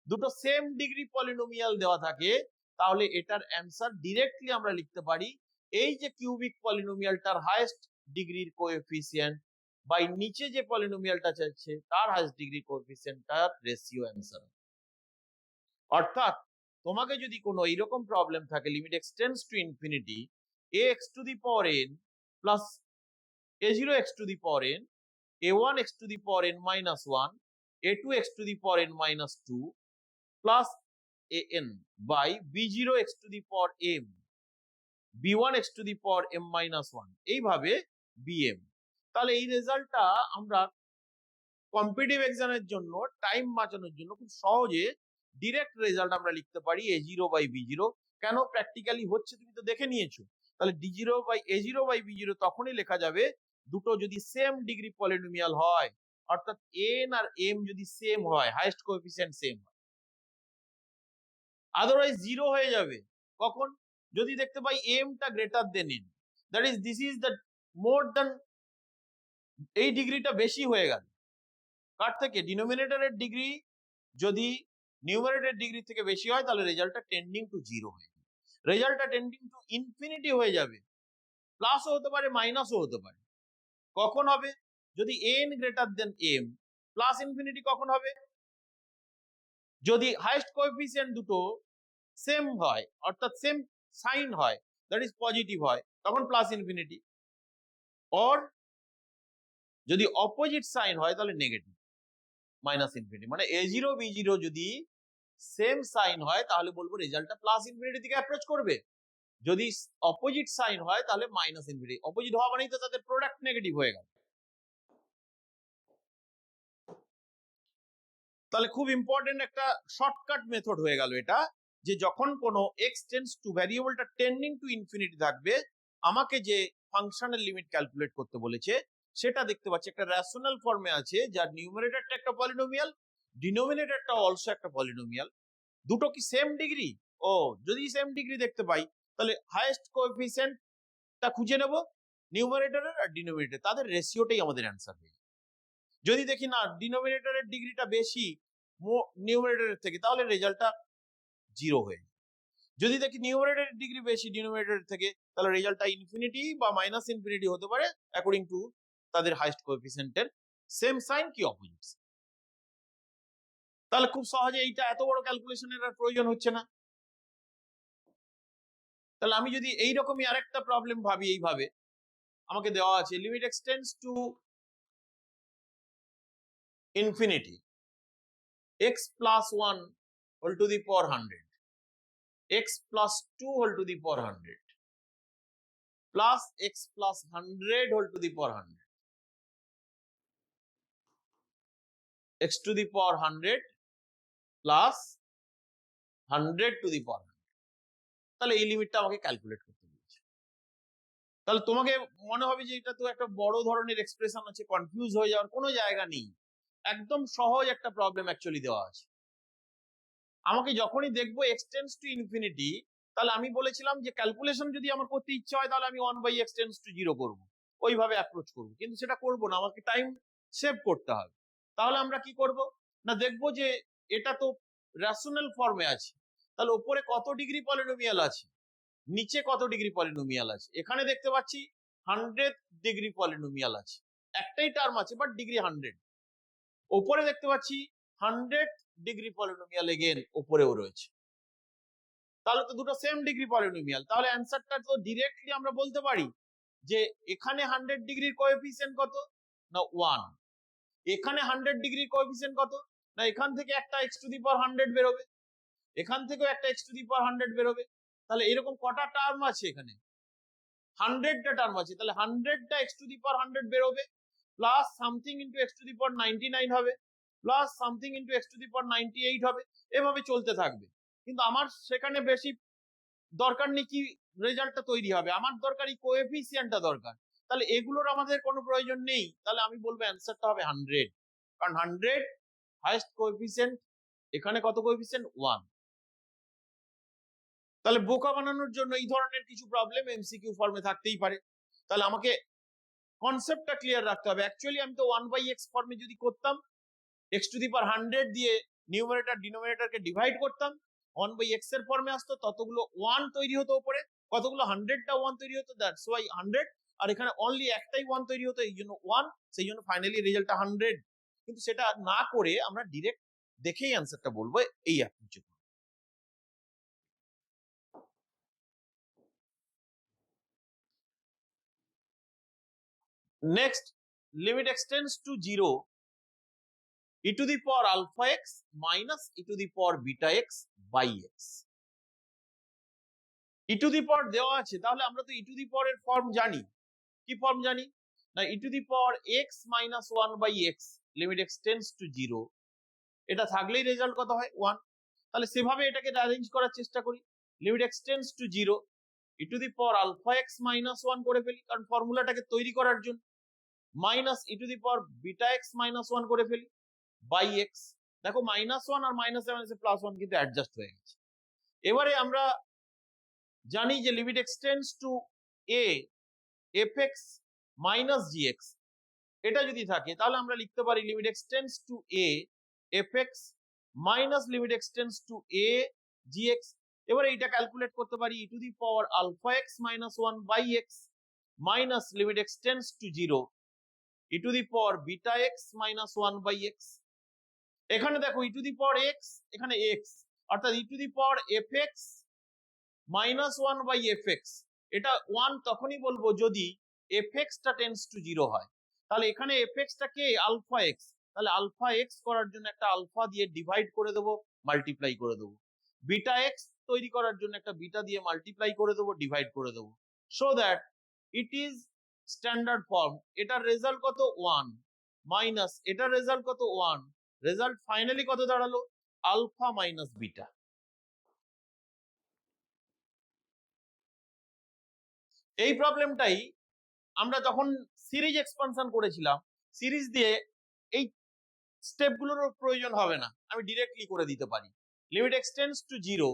দুটো সেম ডিগ্রি পলিনোমিয়াল দেওয়া থাকে, তাহলে এটার অ্যান্সার ডিরেক্টলি আমরা লিখতে পারি এই যে কিউবিক পলিনোমিয়ালটার হাইয়েস্ট ডিগ্রির কোএফিসিয়েন্ট বাই নিচে যে পলিনোমিয়ালটা চাইছে তার হাইয়েস্ট ডিগ্রি কোএফিসিয়েন্টটার রেশিও অ্যান্সার। অর্থাৎ তোমাকে যদি কোনো এইরকম প্রবলেম থাকে limit x tends to infinity ax to the power n plus a0x to the power n, a1x to the power n minus 1, a2x to the power n minus 2 plus an by b0x to the power m, b1x to the power m minus 1, এইভাবে bm। তাহলে এই রেজাল্টটা আমরা competitive এক্সামের জন্য time বাঁচানোর জন্য খুব সহজে ডিরেক্ট রেজাল্ট আমরা লিখতে পারি a0 by b0। কেন? প্র্যাকটিক্যালি হচ্ছে, তুমি তো দেখে নিয়েছো। তাহলে d0 by a0 by b0 তখনই লেখা যাবে দুটো যদি সেম ডিগ্রি পলিনোমিয়াল হয়, অর্থাৎ n আর m যদি সেম হয়, হাইয়েস্ট কোএফিসিয়েন্ট সেম হয়। আদারওয়াইজ জিরো হয়ে যাবে কখন? যদি দেখতে পাই m টা greater than n, that is this is the more than, এই ডিগ্রিটা বেশি হয়ে গেল কার থেকে? ডিনোমিনেটরের ডিগ্রি যদি নিউমারেটর ডিগ্রি থেকে বেশি হয় তাহলে রেজাল্টটা টেন্ডিং টু জিরো হয়ে যাবে, রেজাল্টটা টেন্ডিং টু ইনফিনিটি হয়ে যাবে, প্লাসও হতে পারে মাইনাসও হতে পারে। কখন হবে? যদি n greater than m। Plus infinity কখন হবে? যদি হাইয়েস্ট কোএফিসিয়েন্ট দুটো সেম হয়, অর্থাৎ সেম সাইন হয়, দ্যাট ইজ পজিটিভ হয়, তখন প্লাস ইনফিনিটি। অর যদি অপোজিট সাইন হয় তাহলে নেগেটিভ, মাইনাস ইনফিনিটি। মানে a0 b0 যদি সেম সাইন হয় তাহলে বলবো রেজাল্টটা প্লাস ইনফিনিটি দিকে অ্যাপ্রোচ করবে, যদি অপোজিট সাইন হয় তাহলে মাইনাস ইনফিনিটি। অপোজিট হওয়া মানেই তো তাদের প্রোডাক্ট নেগেটিভ হয়ে গেল। তাহলে খুব ইম্পর্টেন্ট একটা শর্টকাট মেথড হয়ে গেল এটা, যে যখন কোনো এক্স টেন্ডস টু ভ্যারিয়েবলটা টেন্ডিং টু ইনফিনিটি থাকবে, আমাকে যে ফাংশনের লিমিট ক্যালকুলেট করতে বলেছে সেটা দেখতে পাচ্ছি একটা রেশনাল ফর্মে আছে, যার নিউমারেটরটা একটা পলিনোমিয়াল, ডিনোমিনেটরটা অলসো একটা পলিনোমিয়াল। দুটো কি সেম ডিগ্রি? ও, যদি সেম ডিগ্রি দেখতে পাই তাহলে হাইয়েস্ট কোএফিসিয়েন্টটা খুঁজে নেব, নিউমারেটরের আর ডিনোমিনেটর তাদের রেশিওটাই আমাদের অ্যান্সার হয়ে যাবে। যদি দেখি না ডিনোমিনেটরের ডিগ্রিটা বেশি নিউমারেটরের থেকে, তাহলে রেজাল্টটা জিরো হয়ে যাবে। যদি দেখি নিউমারেটরের ডিগ্রি বেশি ডিনোমিনেটরের থেকে, তাহলে রেজাল্টটা ইনফিনিটি বা মাইনাস ইনফিনিটি হতে পারে, অ্যাকর্ডিং টু তাদের হাইয়েস্ট কোএফিসিয়েন্টের সেম সাইন কি অপোজিট। তাহলে খুব সহজে এইটা এত বড় ক্যালকুলেশনের আর প্রয়োজন হচ্ছে না। তাহলে আমি যদি এইরকমই আরেকটা প্রবলেম ভাবি, এইভাবে আমাকে দেওয়া আছে limit x tends to infinity x plus 1 whole to the power 100, x plus 2 whole to the power 100 plus x plus 100 whole to the power 100, x to the power 100 plus 100 to the power 100। তাহলে এই লিমিটটা আমাকে calculate করতে দিয়েছে। তাহলে তোমাকে মনে হবে যে এটা তো একটা বড় ধরনের এক্সপ্রেশন আছে, কনফিউজ হয়ে যাওয়ার কোনো জায়গা নেই, একদম সহজ একটা প্রবলেম অ্যাকচুয়ালি দেওয়া আছে। আমাকে যখনই দেখবো x টেন্ডস টু ইনফিনিটি, তাহলে আমি বলেছিলাম যে ক্যালকুলেশন যদি আমার করতে ইচ্ছা হয় তাহলে আমি 1/x টেন্ডস টু 0 করবো, ওইভাবে অ্যাপ্রোচ করবো, কিন্তু সেটা করবো না, আমাকে টাইম সেভ করতে হবে। তাহলে আমরা কি করব না, দেখবো যে এটা তো রেশনাল ফর্মে আছে, তাহলে উপরে কত ডিগ্রি পলিনোমিয়াল আছে, নিচে কত ডিগ্রি পলিনোমিয়াল আছে। এখানে দেখতে পাচ্ছি 100 ডিগ্রি পলিনোমিয়াল আছে, একটাই টার্ম আছে বাট ডিগ্রি 100। উপরে দেখতে পাচ্ছি 100 ডিগ্রি পলিনোমিয়াল এগেন উপরেও রয়েছে, তাহলে তো দুটো সেম ডিগ্রি পলিনোমিয়াল। তাহলে অ্যান্সারটা তো ডিরেক্টলি আমরা বলতে পারি যে এখানে 100 ডিগ্রির কোএফিসিয়েন্ট কত, না 1। এখানে 100 ডিগ্রির কোএফিসিয়েন্ট কত, না এখান থেকে একটা x টু দি পাওয়ার 100 বেরোবে, এখান থেকেও একটা x টু দি পাওয়ার 100 বেরোবে। তাহলে এরকম কটা টার্ম আছে এখানে? 100টা টার্ম আছে, তাহলে 100টা x টু দি পাওয়ার 100 বেরোবে, plus something into x to the power 99 হবে, plus something into x to the power 98 হবে, এভাবে চলতে থাকবে। কিন্তু আমার সেখানে বেশি দরকার নেই কি রেজাল্টটা তৈরি হবে, আমার দরকার এই কোএফিসিয়েন্টটা দরকার। তাহলে এগুলোর আমাদের কোনো প্রয়োজন নেই, তাহলে আমি বলবো অ্যান্সারটা হবে 100, কারণ 100 হাইয়েস্ট কোএফিসিয়েন্ট, এখানে কত কোএফিসিয়েন্ট 1। তাহলে বোকা বানানোর জন্য এই ধরনের কিছু প্রবলেম এমসিকিউ ফর্মে থাকতেই পারে। তাহলে আমাকে কনসেপ্টটা ক্লিয়ার রাখতে হবে। অ্যাকচুয়ালি আমি তো 1/x ফর্মে যদি করতাম, x টু দি পাওয়ার 100 দিয়ে নিউমারেটর ডিনোমিনেটরকে ডিভাইড করতাম, 1/x এর ফর্মে আসতো, ততগুলো 1 তৈরি হতো উপরে, কতগুলো 100টা 1 তৈরি হতো, দ্যাটস ওয়াই 100। আর এখানে অনলি একটাই 1 তৈরি হতো, এই জন্য 1, সেই জন্য ফাইনালি রেজাল্টটা 100। কিন্তু সেটা না করে আমরা ডিরেক্ট দেখেই অ্যান্সারটা বলবো, এই অ্যাপ্রোচে। Next, limit extends to 0 e to the power alpha x minus e to the power beta x by x। e to the power দেওয়া আছে, তাহলে আমরা তো e to the power এর ফর্ম জানি। কি ফর্ম জানি না, e to the power x minus 1 by x limit extends to 0, এটা থাকলেই রেজাল্ট কত হয় 1। তাহলে সেভাবে এটাকে অ্যারেঞ্জ করার চেষ্টা করি, limit extends to 0 e to the power alpha x minus 1 করে ফেলি, কারণ ফর্মুলাটাকে তৈরি করার জন্য, minus e to the power beta x minus 1 করে ফেলি বাই এক্স। দেখো -1 আর -1 কিন্তু অ্যাডজাস্ট হয়ে গেছে। এবারে আমরা জানি যে limit extends to a fx minus gx, এটা যদি থাকে তাহলে আমরা লিখতে পারি limit extends to a fx minus limit extends to a gx। এবারে এটা ক্যালকুলেট করতে পারি e to the power alpha x minus 1 by x minus limit extends to 0 e to the power beta x minus 1 by x। এখানে দেখো e to the power x, এখানে x, অর্থাৎ e to the পাওয়ার fx minus 1 by fx, এটা 1 তখনই বলবো যদি fx টা টেন্ডস টু 0 হয়। তাহলে এখানে fx টা কে আলফা x, তাহলে আলফা x করার জন্য একটা আলফা দিয়ে ডিভাইড করে দেবো, মাল্টিপ্লাই করে দেবো। বিটা x তৈরি করার জন্য একটা বিটা দিয়ে মাল্টিপ্লাই করে দেবো, ডিভাইড করে দেবো, so that it is standard form. এটার রেজাল্ট কত 1 মাইনাস এটার রেজাল্ট কত 1, রেজাল্ট ফাইনালি কত দাঁড়ালো আলফা মাইনাস বিটা। এই প্রবলেমটাই আমরা যখন সিরিজ এক্সপানশন করেছিলাম, সিরিজ দিয়ে এই স্টেপগুলোর প্রয়োজন হবে না, আমি ডিরেক্টলি করে দিতে পারি। লিমিট এক্সটেন্ডস টু 0,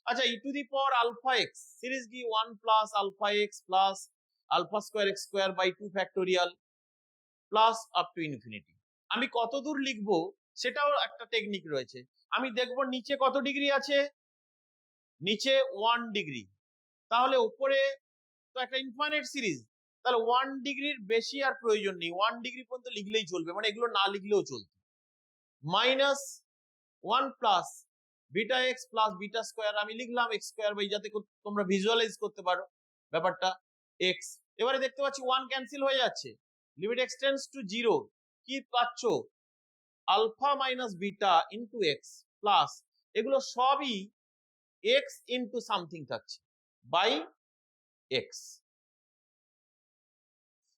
আচ্ছা e to the power alpha x, series কি 1 plus alpha x plus alpha square x square by 2 factorial plus up to infinity. আমি কত দূর লিখবো সেটাও একটা টেকনিক রয়েছে। আমি দেখব নিচে কত ডিগ্রি আছে, নিচে 1 ডিগ্রি, তাহলে উপরে তো একটা ইনফাইনাইট সিরিজ, তাহলে 1 ডিগ্রির বেশি আর প্রয়োজন নেই, 1 ডিগ্রি পর্যন্ত লিখলেই চলবে, মানে এগুলো না লিখলেও চলবে। Minus 1 plus beta x plus beta square, আমি লিখলাম এক্স স্কোয়ার বাই, যাতে তোমরা ভিজুয়ালাইজ করতে পারো ব্যাপারটা এক্স। এবারে দেখতে পাচ্ছি 1 ক্যান্সেল হয়ে যাচ্ছে, লিমিট এক্সটেন্ডস টু 0, কি পাচ্ছ alpha minus beta into x plus, এগুলো সবই এক্স ইনটু সামথিং থাকছে বাই এক্স।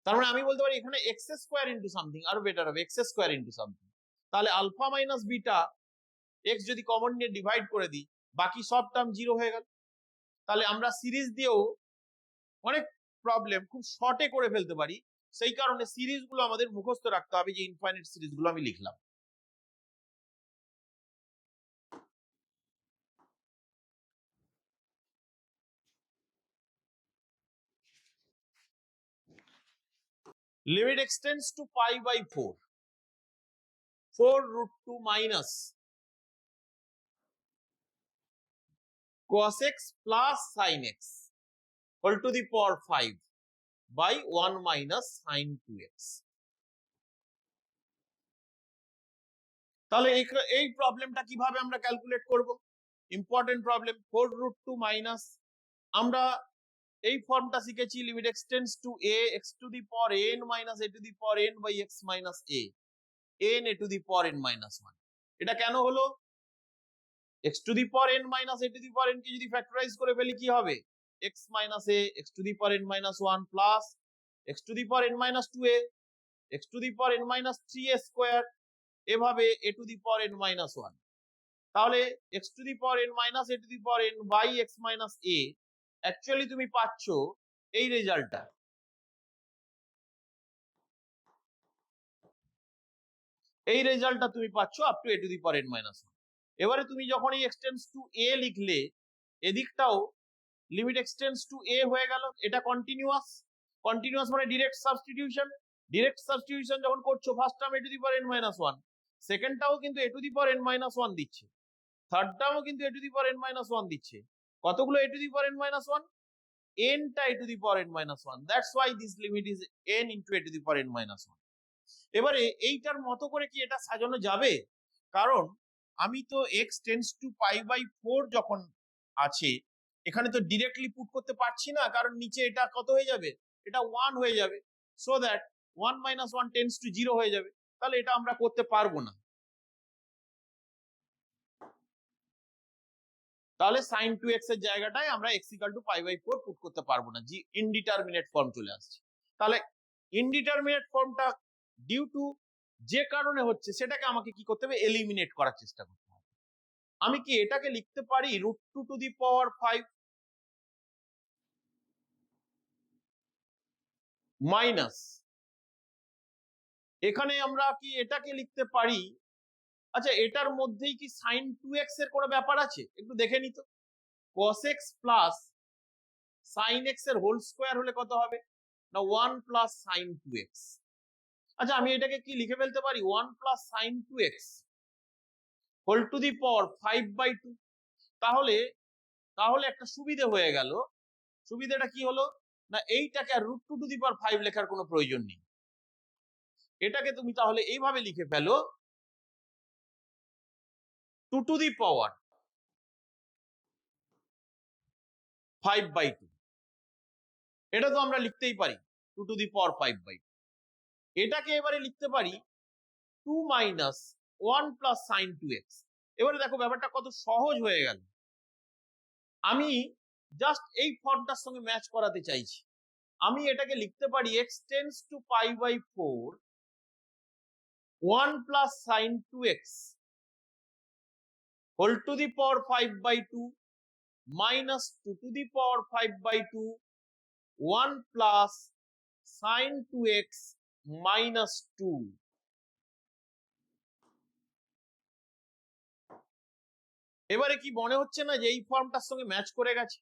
তার মানে আমি বলতে পারি এখানে এক্স স্কোয়ার ইনটু সামথিং, আরো বেটার হবে এক্স স্কোয়ার ইনটু সামথিং। তাহলে আলফা মাইনাস বিটা এক্স যদি কমন নিয়ে ডিভাইড করে দিই, বাকি সব টার্ম 0 হয়ে গেল। তাহলে আমরা সিরিজ দিয়েও অনেক প্রবলেম খুব শর্টে করে ফেলতে পারি, সেই কারণে সিরিজগুলো আমাদের মুখস্থ রাখতে হবে, যে ইনফাইনাইট সিরিজগুলো আমি লিখলাম। Limit extends to pi by 4, 4 root 2 minus cos x plus sin x whole to the power 5 by 1 minus sin 2x। তাহলে এই প্রবলেমটা কিভাবে আমরা ক্যালকুলেট করব, ইম্পর্টেন্ট প্রবলেম। 4 root 2 মাইনাস, আমরা এই ফর্মটা শিখেছি, limit extends to a x to the power n minus a to the power n by x minus a, n a to the power n minus 1। এটা কেন হলো, x to the power n minus a to the power n কে যদি factorise করে ফেলি কি হবে, x minus a x to the power n minus 1 plus x to the power n minus 2a x to the power n minus 3a square এভাবে a to the power n minus 1 তাহলে x to the power n minus a to the power n by x minus a actually তুমি পাচ্ছ এই রেজাল্টটা। এই রেজাল্টটা তুমি পাচ্ছ up to a to the power n minus 1। এবারে তুমি যখন এই এক্সটেন্স টু a লিখলে এদিকটাও লিমিট এক্সটেন্স টু a হয়ে গেল। এটা কন্টিনিউয়াস, কন্টিনিউয়াস মানে ডিরেক্ট সাবস্টিটিউশন। ডিরেক্ট সাবস্টিটিউশন যখন করছো first term a to the power n minus 1, সেকেন্ডটাও কিন্তু a to the power n minus 1 দিচ্ছে, থার্ড টার্মও কিন্তু a to the power n minus 1 দিচ্ছে। কতগুলো a to the power n minus 1? n টা a to the power n minus 1। That's why this limit is n into a to the power n minus 1। এবারে এইটার মতো করে কি এটা সাজানো যাবে? কারণ আমি তো x tends to pi by 4 যখন আছে এখানে তো ডিরেক্টলি পুট করতে পারছি না, কারণ নিচে এটা কত হয়ে যাবে, এটা 1 হয়ে যাবে, so that 1 minus 1 tends to 0 হয়ে যাবে। তাহলে এটা আমরা করতে পারবো না। তাহলে sin 2x এর জায়গাটায় আমরা x equal to pi by 4 put করতে পারবো না, জি ইনডিটারমিনেট ফর্ম চলে আসছে। তাহলে ইনডিটারমিনেট ফর্মটা ডিউ টু যে কারণে হচ্ছে সেটাকে আমাকে কি করতে হবে, এলিমিনেট করার চেষ্টা করতে হবে। আমি কি এটাকে লিখতে পারি √2 টু দি পাওয়ার 5 মাইনাস, এখানে আমরা কি এটাকে লিখতে পারি, আচ্ছা এটার মধ্যেই কি sin 2x এর কোনো ব্যাপার আছে একটু দেখে নিত। cos x plus sin x এর হোল স্কয়ার হলে কত হবে না 1 প্লাস sin 2x। আচ্ছা আমি এটাকে কি লিখে ফেলতে পারি 1 plus sin 2x whole to the power 5/2। তাহলে তাহলে একটা সুবিধা হয়ে গেল। সুবিধাটা কি হলো না এইটাকে আর √2 টু দি পাওয়ার 5 লেখার কোনো প্রয়োজন নেই। এটাকে তুমি তাহলে এইভাবে লিখে ফেলো 2 টু দি পাওয়ার 5/2। এটা তো আমরা লিখতেই পারি 2 টু দি পাওয়ার 5/2। এটাকে এবারে লিখতে পারি 2 মাইনাস 1 প্লাস sin 2x। এবারে দেখো ব্যাপারটা কত সহজ হয়ে গেল। আমি জাস্ট এই ফর্মটার সঙ্গে ম্যাচ করাতে চাইছি। আমি এটাকে লিখতে পারি x tends to pi by 4 1 plus sin 2x whole to the power 5/2 minus 2 to the power 5/2 1 plus sin 2x minus 2। এবারে কি মনে হচ্ছে না যে এই ফর্মটার সঙ্গে ম্যাচ করে গেছে,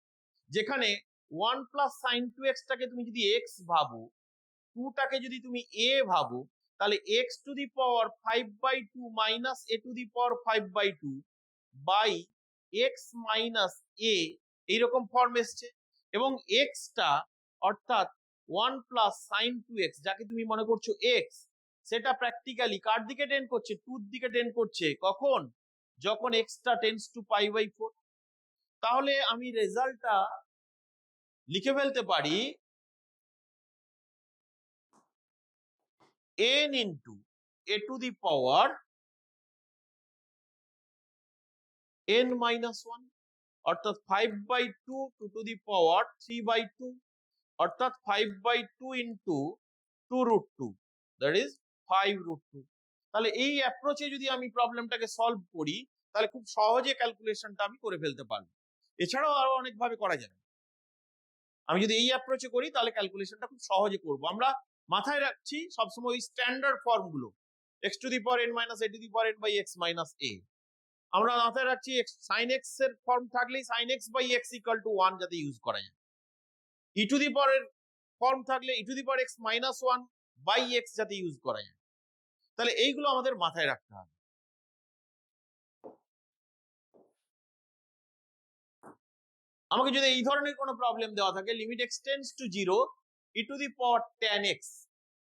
যেখানে 1 প্লাস sin 2x টাকে তুমি যদি x ভাবো, 2 টাকে যদি তুমি a ভাবো, তাহলে x to the power 5/2 minus a to the power 5/2 by x minus a এইরকম ফর্ম এসছে। এবং x টা অর্থাৎ 1 প্লাস sin 2x যাকে তুমি মনে করছো x, সেটা প্র্যাকটিক্যালি কার দিকে টেন্ড করছে, 2 এর দিকে টেন্ড করছে। কখন? যখন x টা টেন্ডস টু পাই বাই 4। তাহলে আমি রেজাল্টটা লিখে ফেলতে পারি n into a to the power n minus 1 অর্থাৎ 5/2 2 টু দি পাওয়ার 3/2 অর্থাৎ 5/2 ইন্টু 2√2 দ্যাট ইজ 5√2। তাহলে এই অ্যাপ্রোচে যদি আমি প্রবলেমটাকে সলভ করি তাহলে খুব সহজে ক্যালকুলেশনটা আমি করে ফেলতে পারবো। এছাড়াও আরো অনেক ভাবে করা যাবে। আমি যদি এই অ্যাপ্রোচে করি তাহলে ক্যালকুলেশনটা খুব সহজে করব। আমরা মাথায় রাখছি সবসময় ওই স্ট্যান্ডার্ড ফর্মগুলো, x to the power n minus a to the power n by x minus a। আমরা মাথায় রাখছি sin x এর ফর্ম থাকলেই sin x by x equal to 1 যাতে ইউজ করা যায়। e টু দি পাওয়ার এর ফর্ম থাকলে e to the power x মাইনাস 1 বাই x যাতে ইউজ করা যায়। তাহলে এইগুলো আমাদের মাথায় রাখতে হবে। আমাকে যদি এই ধরনের কোনো প্রবলেম দেওয়া থাকে limit x tends to 0 e to the power tan x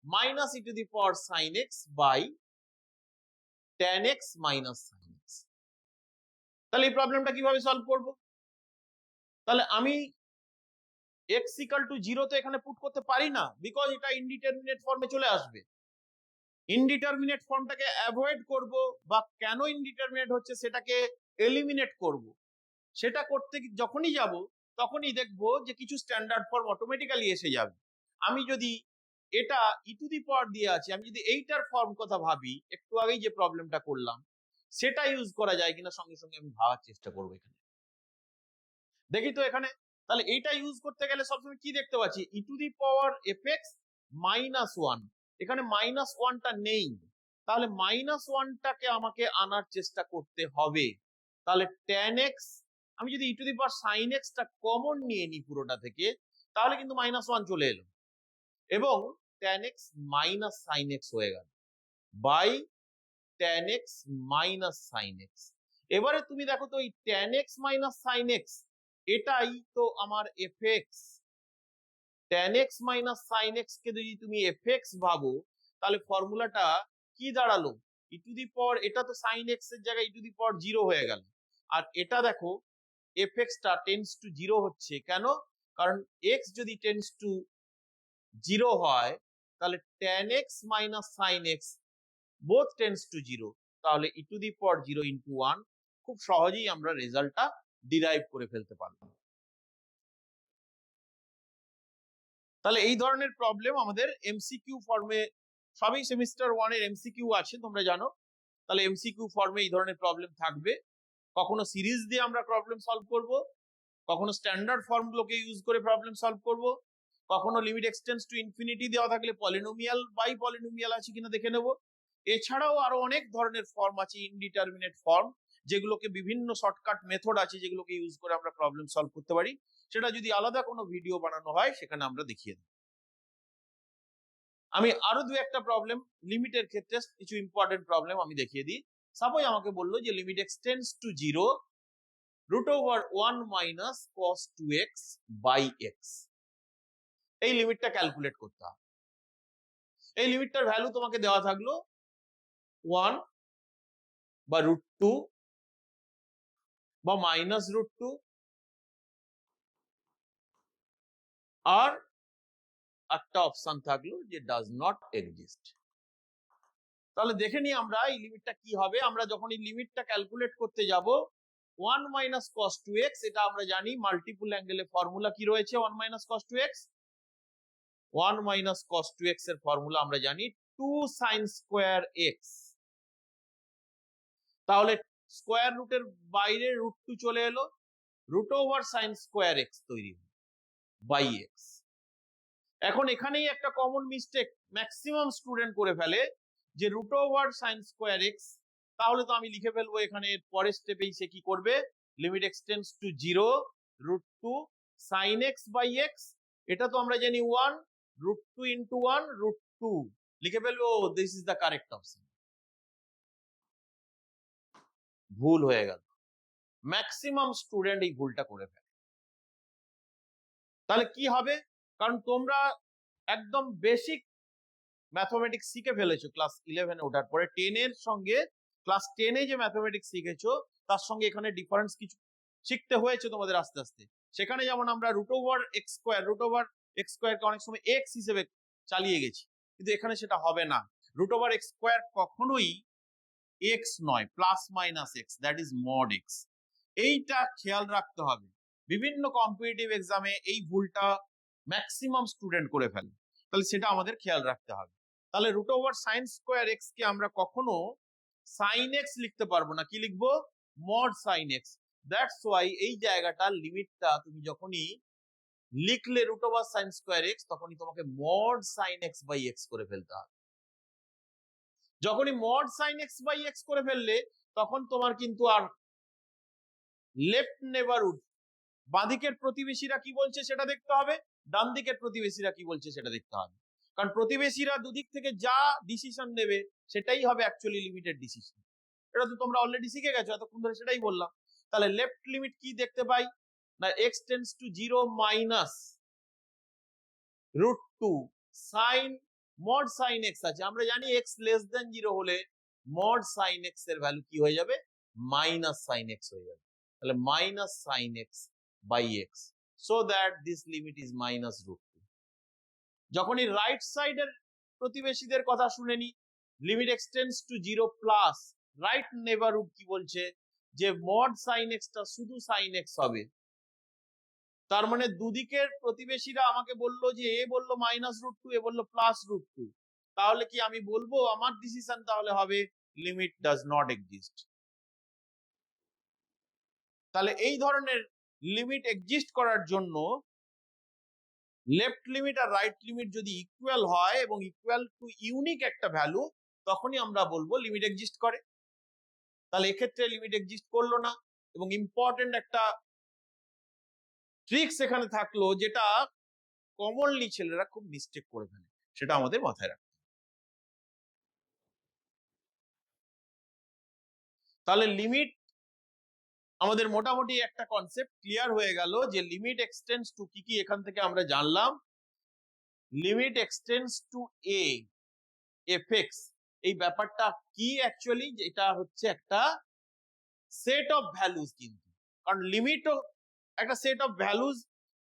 minus e to the power sin x by tan x minus sin x, তাহলে এই প্রবলেমটা কিভাবে সলভ করব? তাহলে আমি x ইকুয়াল টু 0 তো এখানে পুট করতে পারি না, বিকজ এটা ইনডিটারমিনেট ফর্মে চলে আসবে। ইনডিটারমিনেট ফর্মটাকে অ্যাভয়েড করব, বা কেন ইনডিটারমিনেট হচ্ছে সেটাকে এলিমিনেট করব। সেটা করতে যখনই যাব তখনই দেখবো যে কিছু স্ট্যান্ডার্ড ফর্ম অটোমেটিক্যালি এসে যাবে। আমি যদি এটা ই টু দি পাওয়ার দিয়ে আছে, আমি যদি এইটার ফর্ম কথা ভাবি, একটু আগেই যে প্রবলেমটা করলাম সেটা ইউজ করা যায় কিনা সঙ্গে সঙ্গে আমি ভাবার চেষ্টা করবো এখানে। দেখি তো এখানে, তাহলে এইটা ইউজ করতে গেলে সবসময় কি দেখতে পাচ্ছি, e to the power f x minus one, এখানে মাইনাস ওয়ানটা নেই, তাহলে মাইনাস ওয়ানটাকে আমাকে আনার চেষ্টা করতে হবে। তাহলে ট্যান এক্স, আমি যদি e to the power sine এক্সটা কমন নিয়ে নিই পুরোটা থেকে, তাহলে কিন্তু মাইনাস ওয়ান চলে এলো এবং tan x minus sine x হয়ে গেল by tan x minus sine x. এবারে তুমি দেখো তো এই tan x minus sine x এটাই তো আমার f x. Tan x minus sine x কে যদি তুমি এফ এক্স ভাবো, তাহলে ফর্মুলাটা কি দাঁড়ালো, ই টু দি পাওয়ার, এটা তো সাইন এক্স এর জায়গায় ই টু দি পাওয়ার জিরো হয়ে গেল, আর এটা দেখো F extra tense to zero হচ্ছে কেন, কারণ এক্স যদি টেন্স টু জিরো হয় তাহলে tan x minus sine x both tends to zero, তাহলে e to the power zero into one. খুব সহজেই আমরা রেজাল্টটা ডিরাইভ করে ফেলতে পারলাম। তাহলে এই ধরনের প্রবলেম আমাদের এমসিকিউ ফর্মে, সবই সেমিস্টার ওয়ান এর এমসিকিউ আছে তোমরা জানো, তাহলে এমসিকিউ ফর্মে এই ধরনের প্রবলেম থাকবে। কখনো সিরিজ দিয়ে আমরা প্রবলেম সলভ করব, কখনো স্ট্যান্ডার্ড ফর্মগুলোকে ইউজ করে প্রবলেম সলভ করব, কখনো লিমিট এক্সটেন্স টু ইনফিনিটি দেওয়া থাকলে পলিনোমিয়াল বাই পলিনোমিয়াল আছে কিনা দেখে নেব। এছাড়াও আরো অনেক ধরনের ফর্ম আছে, ইনডিটারমিনেট ফর্ম, যেগুলোকে বিভিন্ন শর্টকাট মেথড আছে যেগুলোকে ইউজ করে আমরা প্রবলেম সলভ করতে পারি। সেটা যদি আলাদা কোনো ভিডিও বানানো হয় সেখানে আমরা দেখিয়ে দেব। আমি আরো দু একটা প্রবলেম লিমিটের ক্ষেত্রে কিছু ইম্পর্টেন্ট প্রবলেম আমি দেখিয়ে দিই। সাপোজ আমাকে বললো যে limit x tends to zero root over one minus cos two x by x, এই লিমিটটা ক্যালকুলেট করতে হবে। এই লিমিটটার ভ্যালু তোমাকে দেওয়া থাকলো ওয়ান বা রুট টু বা মাইনাস রুট টু, আর একটা অপশন থাকলো যে ডাজ নট এক্সিস্ট। তাহলে দেখে নিই আমরা এই লিমিটটা কি হবে। আমরা যখন এই লিমিটটা ক্যালকুলেট করতে যাব, one minus cos two x, এটা আমরা জানি মাল্টিপল অ্যাঙ্গেলে ফর্মুলা কি রয়েছে, one minus cos two x, one minus cos two x এর ফর্মুলা আমরা জানি টু সাইন স্কোয়ার এক্স। তাহলে স্কোয়ার রুটের বাইরে রুট টু চলে এলো, root over sine square x তৈরি বাই এক্স। এখন এখানেই একটা কমন মিস্টেক ম্যাক্সিমাম স্টুডেন্ট করে ফেলে, যে root over sine square x, তাহলে তো আমি লিখে ফেলবো এখানে পরের স্টেপেই সে কি করবে, limit x tends to zero root two sine x by x, এটা তো আমরা জানি one, root two into one root two, লিখে ফেলবো this is the correct option. ভুল হয়ে গেল, ম্যাক্সিমাম স্টুডেন্ট এই ভুলটা করে ফেলে। তাহলে কি হবে, কারণ তোমরা একদম বেসিক ম্যাথমেটিক্স শিখে ফেলেছো ক্লাস 11 এ ওঠার পরে, 10 এর সঙ্গে ক্লাস 10 এ যে ম্যাথমেটিক্স শিখেছো তার সঙ্গে এখানে ডিফারেন্স কিছু শিখতে হয়েছে তোমাদের আস্তে আস্তে। সেখানে যেমন আমরা রুট ওভার এক্স স্কোয়ারকে অনেক সময় এক্স হিসেবে চালিয়ে গেছি, কিন্তু এখানে সেটা হবে না। রুট ওভার এক্স স্কোয়ার কখনোই এক্স নয়, plus minus x, that is mod x. এইটা খেয়াল রাখতে হবে, বিভিন্ন কম্পিটিটিভ এক্সামে এই ভুলটা ম্যাক্সিমাম স্টুডেন্ট করে ফেলে, তাহলে সেটা আমাদের খেয়াল রাখতে হবে। তাহলে root over sine square x কে আমরা কখনো সাইন এক্স লিখতে পারবো না, কি লিখবো, mod sine x. That's why এই জায়গাটা লিমিটটা তুমি যখনই লিখলে root over sine square x, তখনই তোমাকে mod sine x by x করে ফেলতে হবে। যখনই mod sine x by x করে ফেললে তখন তোমার কিন্তু আর লেফট নেবারহুড, বাঁদিকের প্রতিবেশীরা কি বলছে সেটা দেখতে হবে, ডান দিকের প্রতিবেশীরা কি বলছে সেটা দেখতে হবে, কারণ প্রতিবেশীরা দুদিক থেকে যা ডিসিশন নেবে সেটাই হবে অ্যাকচুয়ালি লিমিটেড ডিসিশন। এটা তো তোমরা অলরেডি শিখে গেছো, এতক্ষণ ধরে সেটাই বললাম। তাহলে লেফট লিমিট কি দেখতে পাই না, x tends to zero minus root two sine mod sine x আছে, আমরা জানি এক্স লেস দেন জিরো হলে মড সাইন এক্স এর ভ্যালু কি হয়ে যাবে, মাইনাস সাইন এক্স হয়ে যাবে। তাহলে minus sine x by x, so that this limit is minus root two. যখনই রাইট সাইডের প্রতিবেশীদের কথা শুনে নি, limit x tends to zero plus right neighbourhood কি বলছে, যে মড সাইন এক্সটা শুধু সাইন এক্স হবে, তার মানে দুদিকের প্রতিবেশীরা আমাকে বললো যে এ বললো -√2, এ বললো +√2, তাহলে কি আমি বলবো আমার ডিসিশন তাহলে হবে লিমিট ডাজ নট এক্সিস্ট। তাহলে এই ধরনের লিমিট এক্সিস্ট করার জন্য লেফট লিমিট আর রাইট লিমিট যদি ইকুয়াল হয় এবং ইকুয়াল টু ইউনিক একটা ভ্যালু, তখনই আমরা বলবো লিমিট এক্সিস্ট করে। তাহলে এক্ষেত্রে লিমিট এক্সিস্ট করলো না, এবং ইম্পর্টেন্ট একটা ট্রিক্স এখানে থাকলো যেটা কমনলি ছেলেরা খুব মিস্টেক করে ফেলে, সেটা আমাদের মাথায় রাখতে হবে। তাহলে লিমিট আমাদের মোটামুটি একটা কনসেপ্ট ক্লিয়ার হয়ে গেল যে লিমিট এক্সটেন্ডস টু কি কি এখান থেকে আমরা জানলাম। লিমিট এক্সটেন্ডস টু এ এফএক্স, এই ব্যাপারটা কি অ্যাকচুয়ালি, এটা হচ্ছে একটা সেট অফ ভ্যালুজ, কিন্তু কারণ লিমিটও একটা সেট অফ ভ্যালুজ,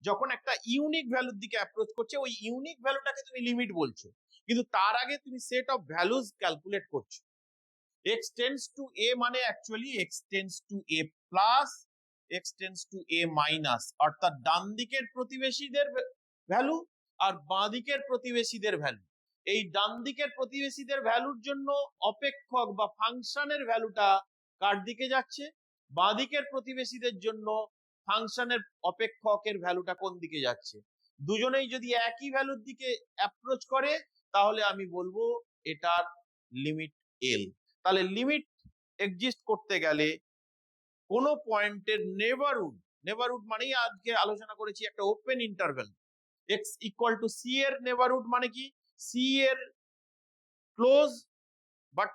যখন একটা ইউনিক ভ্যালুর দিকে অ্যাপ্রোচ করছে ওই ইউনিক ভ্যালুটাকে তুমি লিমিট বলছো, কিন্তু তার আগে তুমি সেট অফ ভ্যালুজ ক্যালকুলেট করছো। x tends to a মানে actually x tends to a plus x tends to a minus, অর্থাৎ ডান দিকের প্রতিবেশীদের ভ্যালু আর বাঁ দিকের প্রতিবেশীদের ভ্যালু। এই ডান দিকের প্রতিবেশীদের ভ্যালুর জন্য অপেক্ষক বা ফাংশনের ভ্যালুটা কার দিকে যাচ্ছে, বাঁ দিকের প্রতিবেশীদের জন্য ফাংশনের অপেক্ষকের ভ্যালুটা কোন দিকে যাচ্ছে। দুজনেই যদি একই ভ্যালুর দিকে অ্যাপ্রোচ করে তাহলে আমি বলবো এটার লিমিট এল। তাহলে লিমিট এক্সিস্ট করতে গেলে কোন পয়েন্টের নেবারহুড, নেবারহুড মানেই আজকে আলোচনা করেছি একটা open interval, x equal to c এর নেবারহুড মানে কি, c এর close but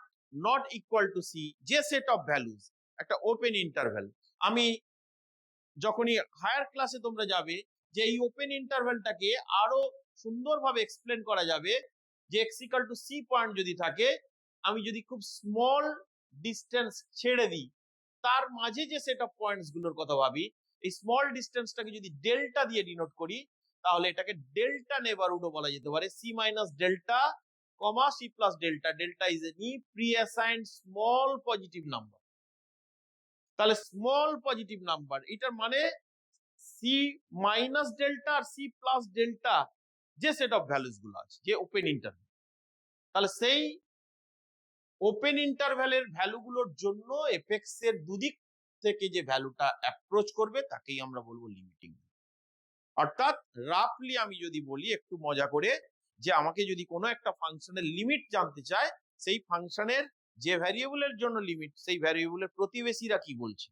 not equal to c যে সেট অফ ভ্যালুজ, একটা ওপেন ইন্টারভ্যাল। আমি যখনই হায়ার ক্লাসে তোমরা যাবে যে এই ওপেন ইন্টারভ্যালটাকে আরো সুন্দরভাবে এক্সপ্লেন করা যাবে, যে x equal to c point যদি থাকে, আমি যদি খুব স্মল ডিস্টেন্স ছেড়ে দিই, তার মাঝে যে সেট অফ পয়েন্টস গুলোর কথা ভাবি, এই স্মল ডিস্টেন্সটাকে যদি ডেল্টা দিয়ে ডিনোট করি, তাহলে এটাকে ডেল্টা নেবারহুডও বলা যেতে পারে। c minus delta comma c plus delta, delta is any pre assigned small positive number. তাহলে স্মল পজিটিভ নাম্বার, এটার মানে c মাইনাস ডেল্টা আর c প্লাস ডেল্টা যে সেট অফ ভ্যালুস গুলো আছে, যে ওপেন ইন্টারভ্যাল, তাহলে সেই ওপেন ইন্টারভ্যালের ভ্যালুগুলোর জন্য এফএক্স এর দুদিক থেকে যে ভ্যালুটা অ্যাপ্রোচ করবে তাকেই আমরা বলবো লিমিটিং। অর্থাৎ রাফলি আমি যদি বলি একটু মজা করে, যে আমাকে যদি কোনো একটা ফাংশনের লিমিট জানতে চায়, সেই ফাংশনের যে ভ্যারিয়েবলের জন্য লিমিট, সেই ভ্যারিয়েবলের প্রতিবেশীরা কি বলছে,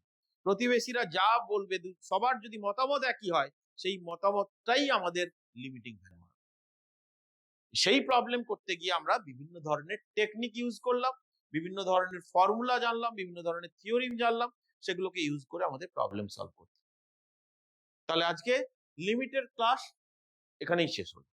প্রতিবেশীরা যা বলবে সবার যদি মতামত একই হয়, সেই মতামতটাই আমাদের লিমিটিং ভ্যালু। সেই প্রবলেম করতে গিয়ে আমরা বিভিন্ন ধরনের টেকনিক ইউজ করলাম, বিভিন্ন ধরনের ফর্মুলা জানলাম, বিভিন্ন ধরনের থিওরিম জানলাম, সেগুলোকে ইউজ করে আমাদের প্রবলেম সলভ করতে। তাহলে আজকে লিমিটের ক্লাস এখানেই শেষ হলো।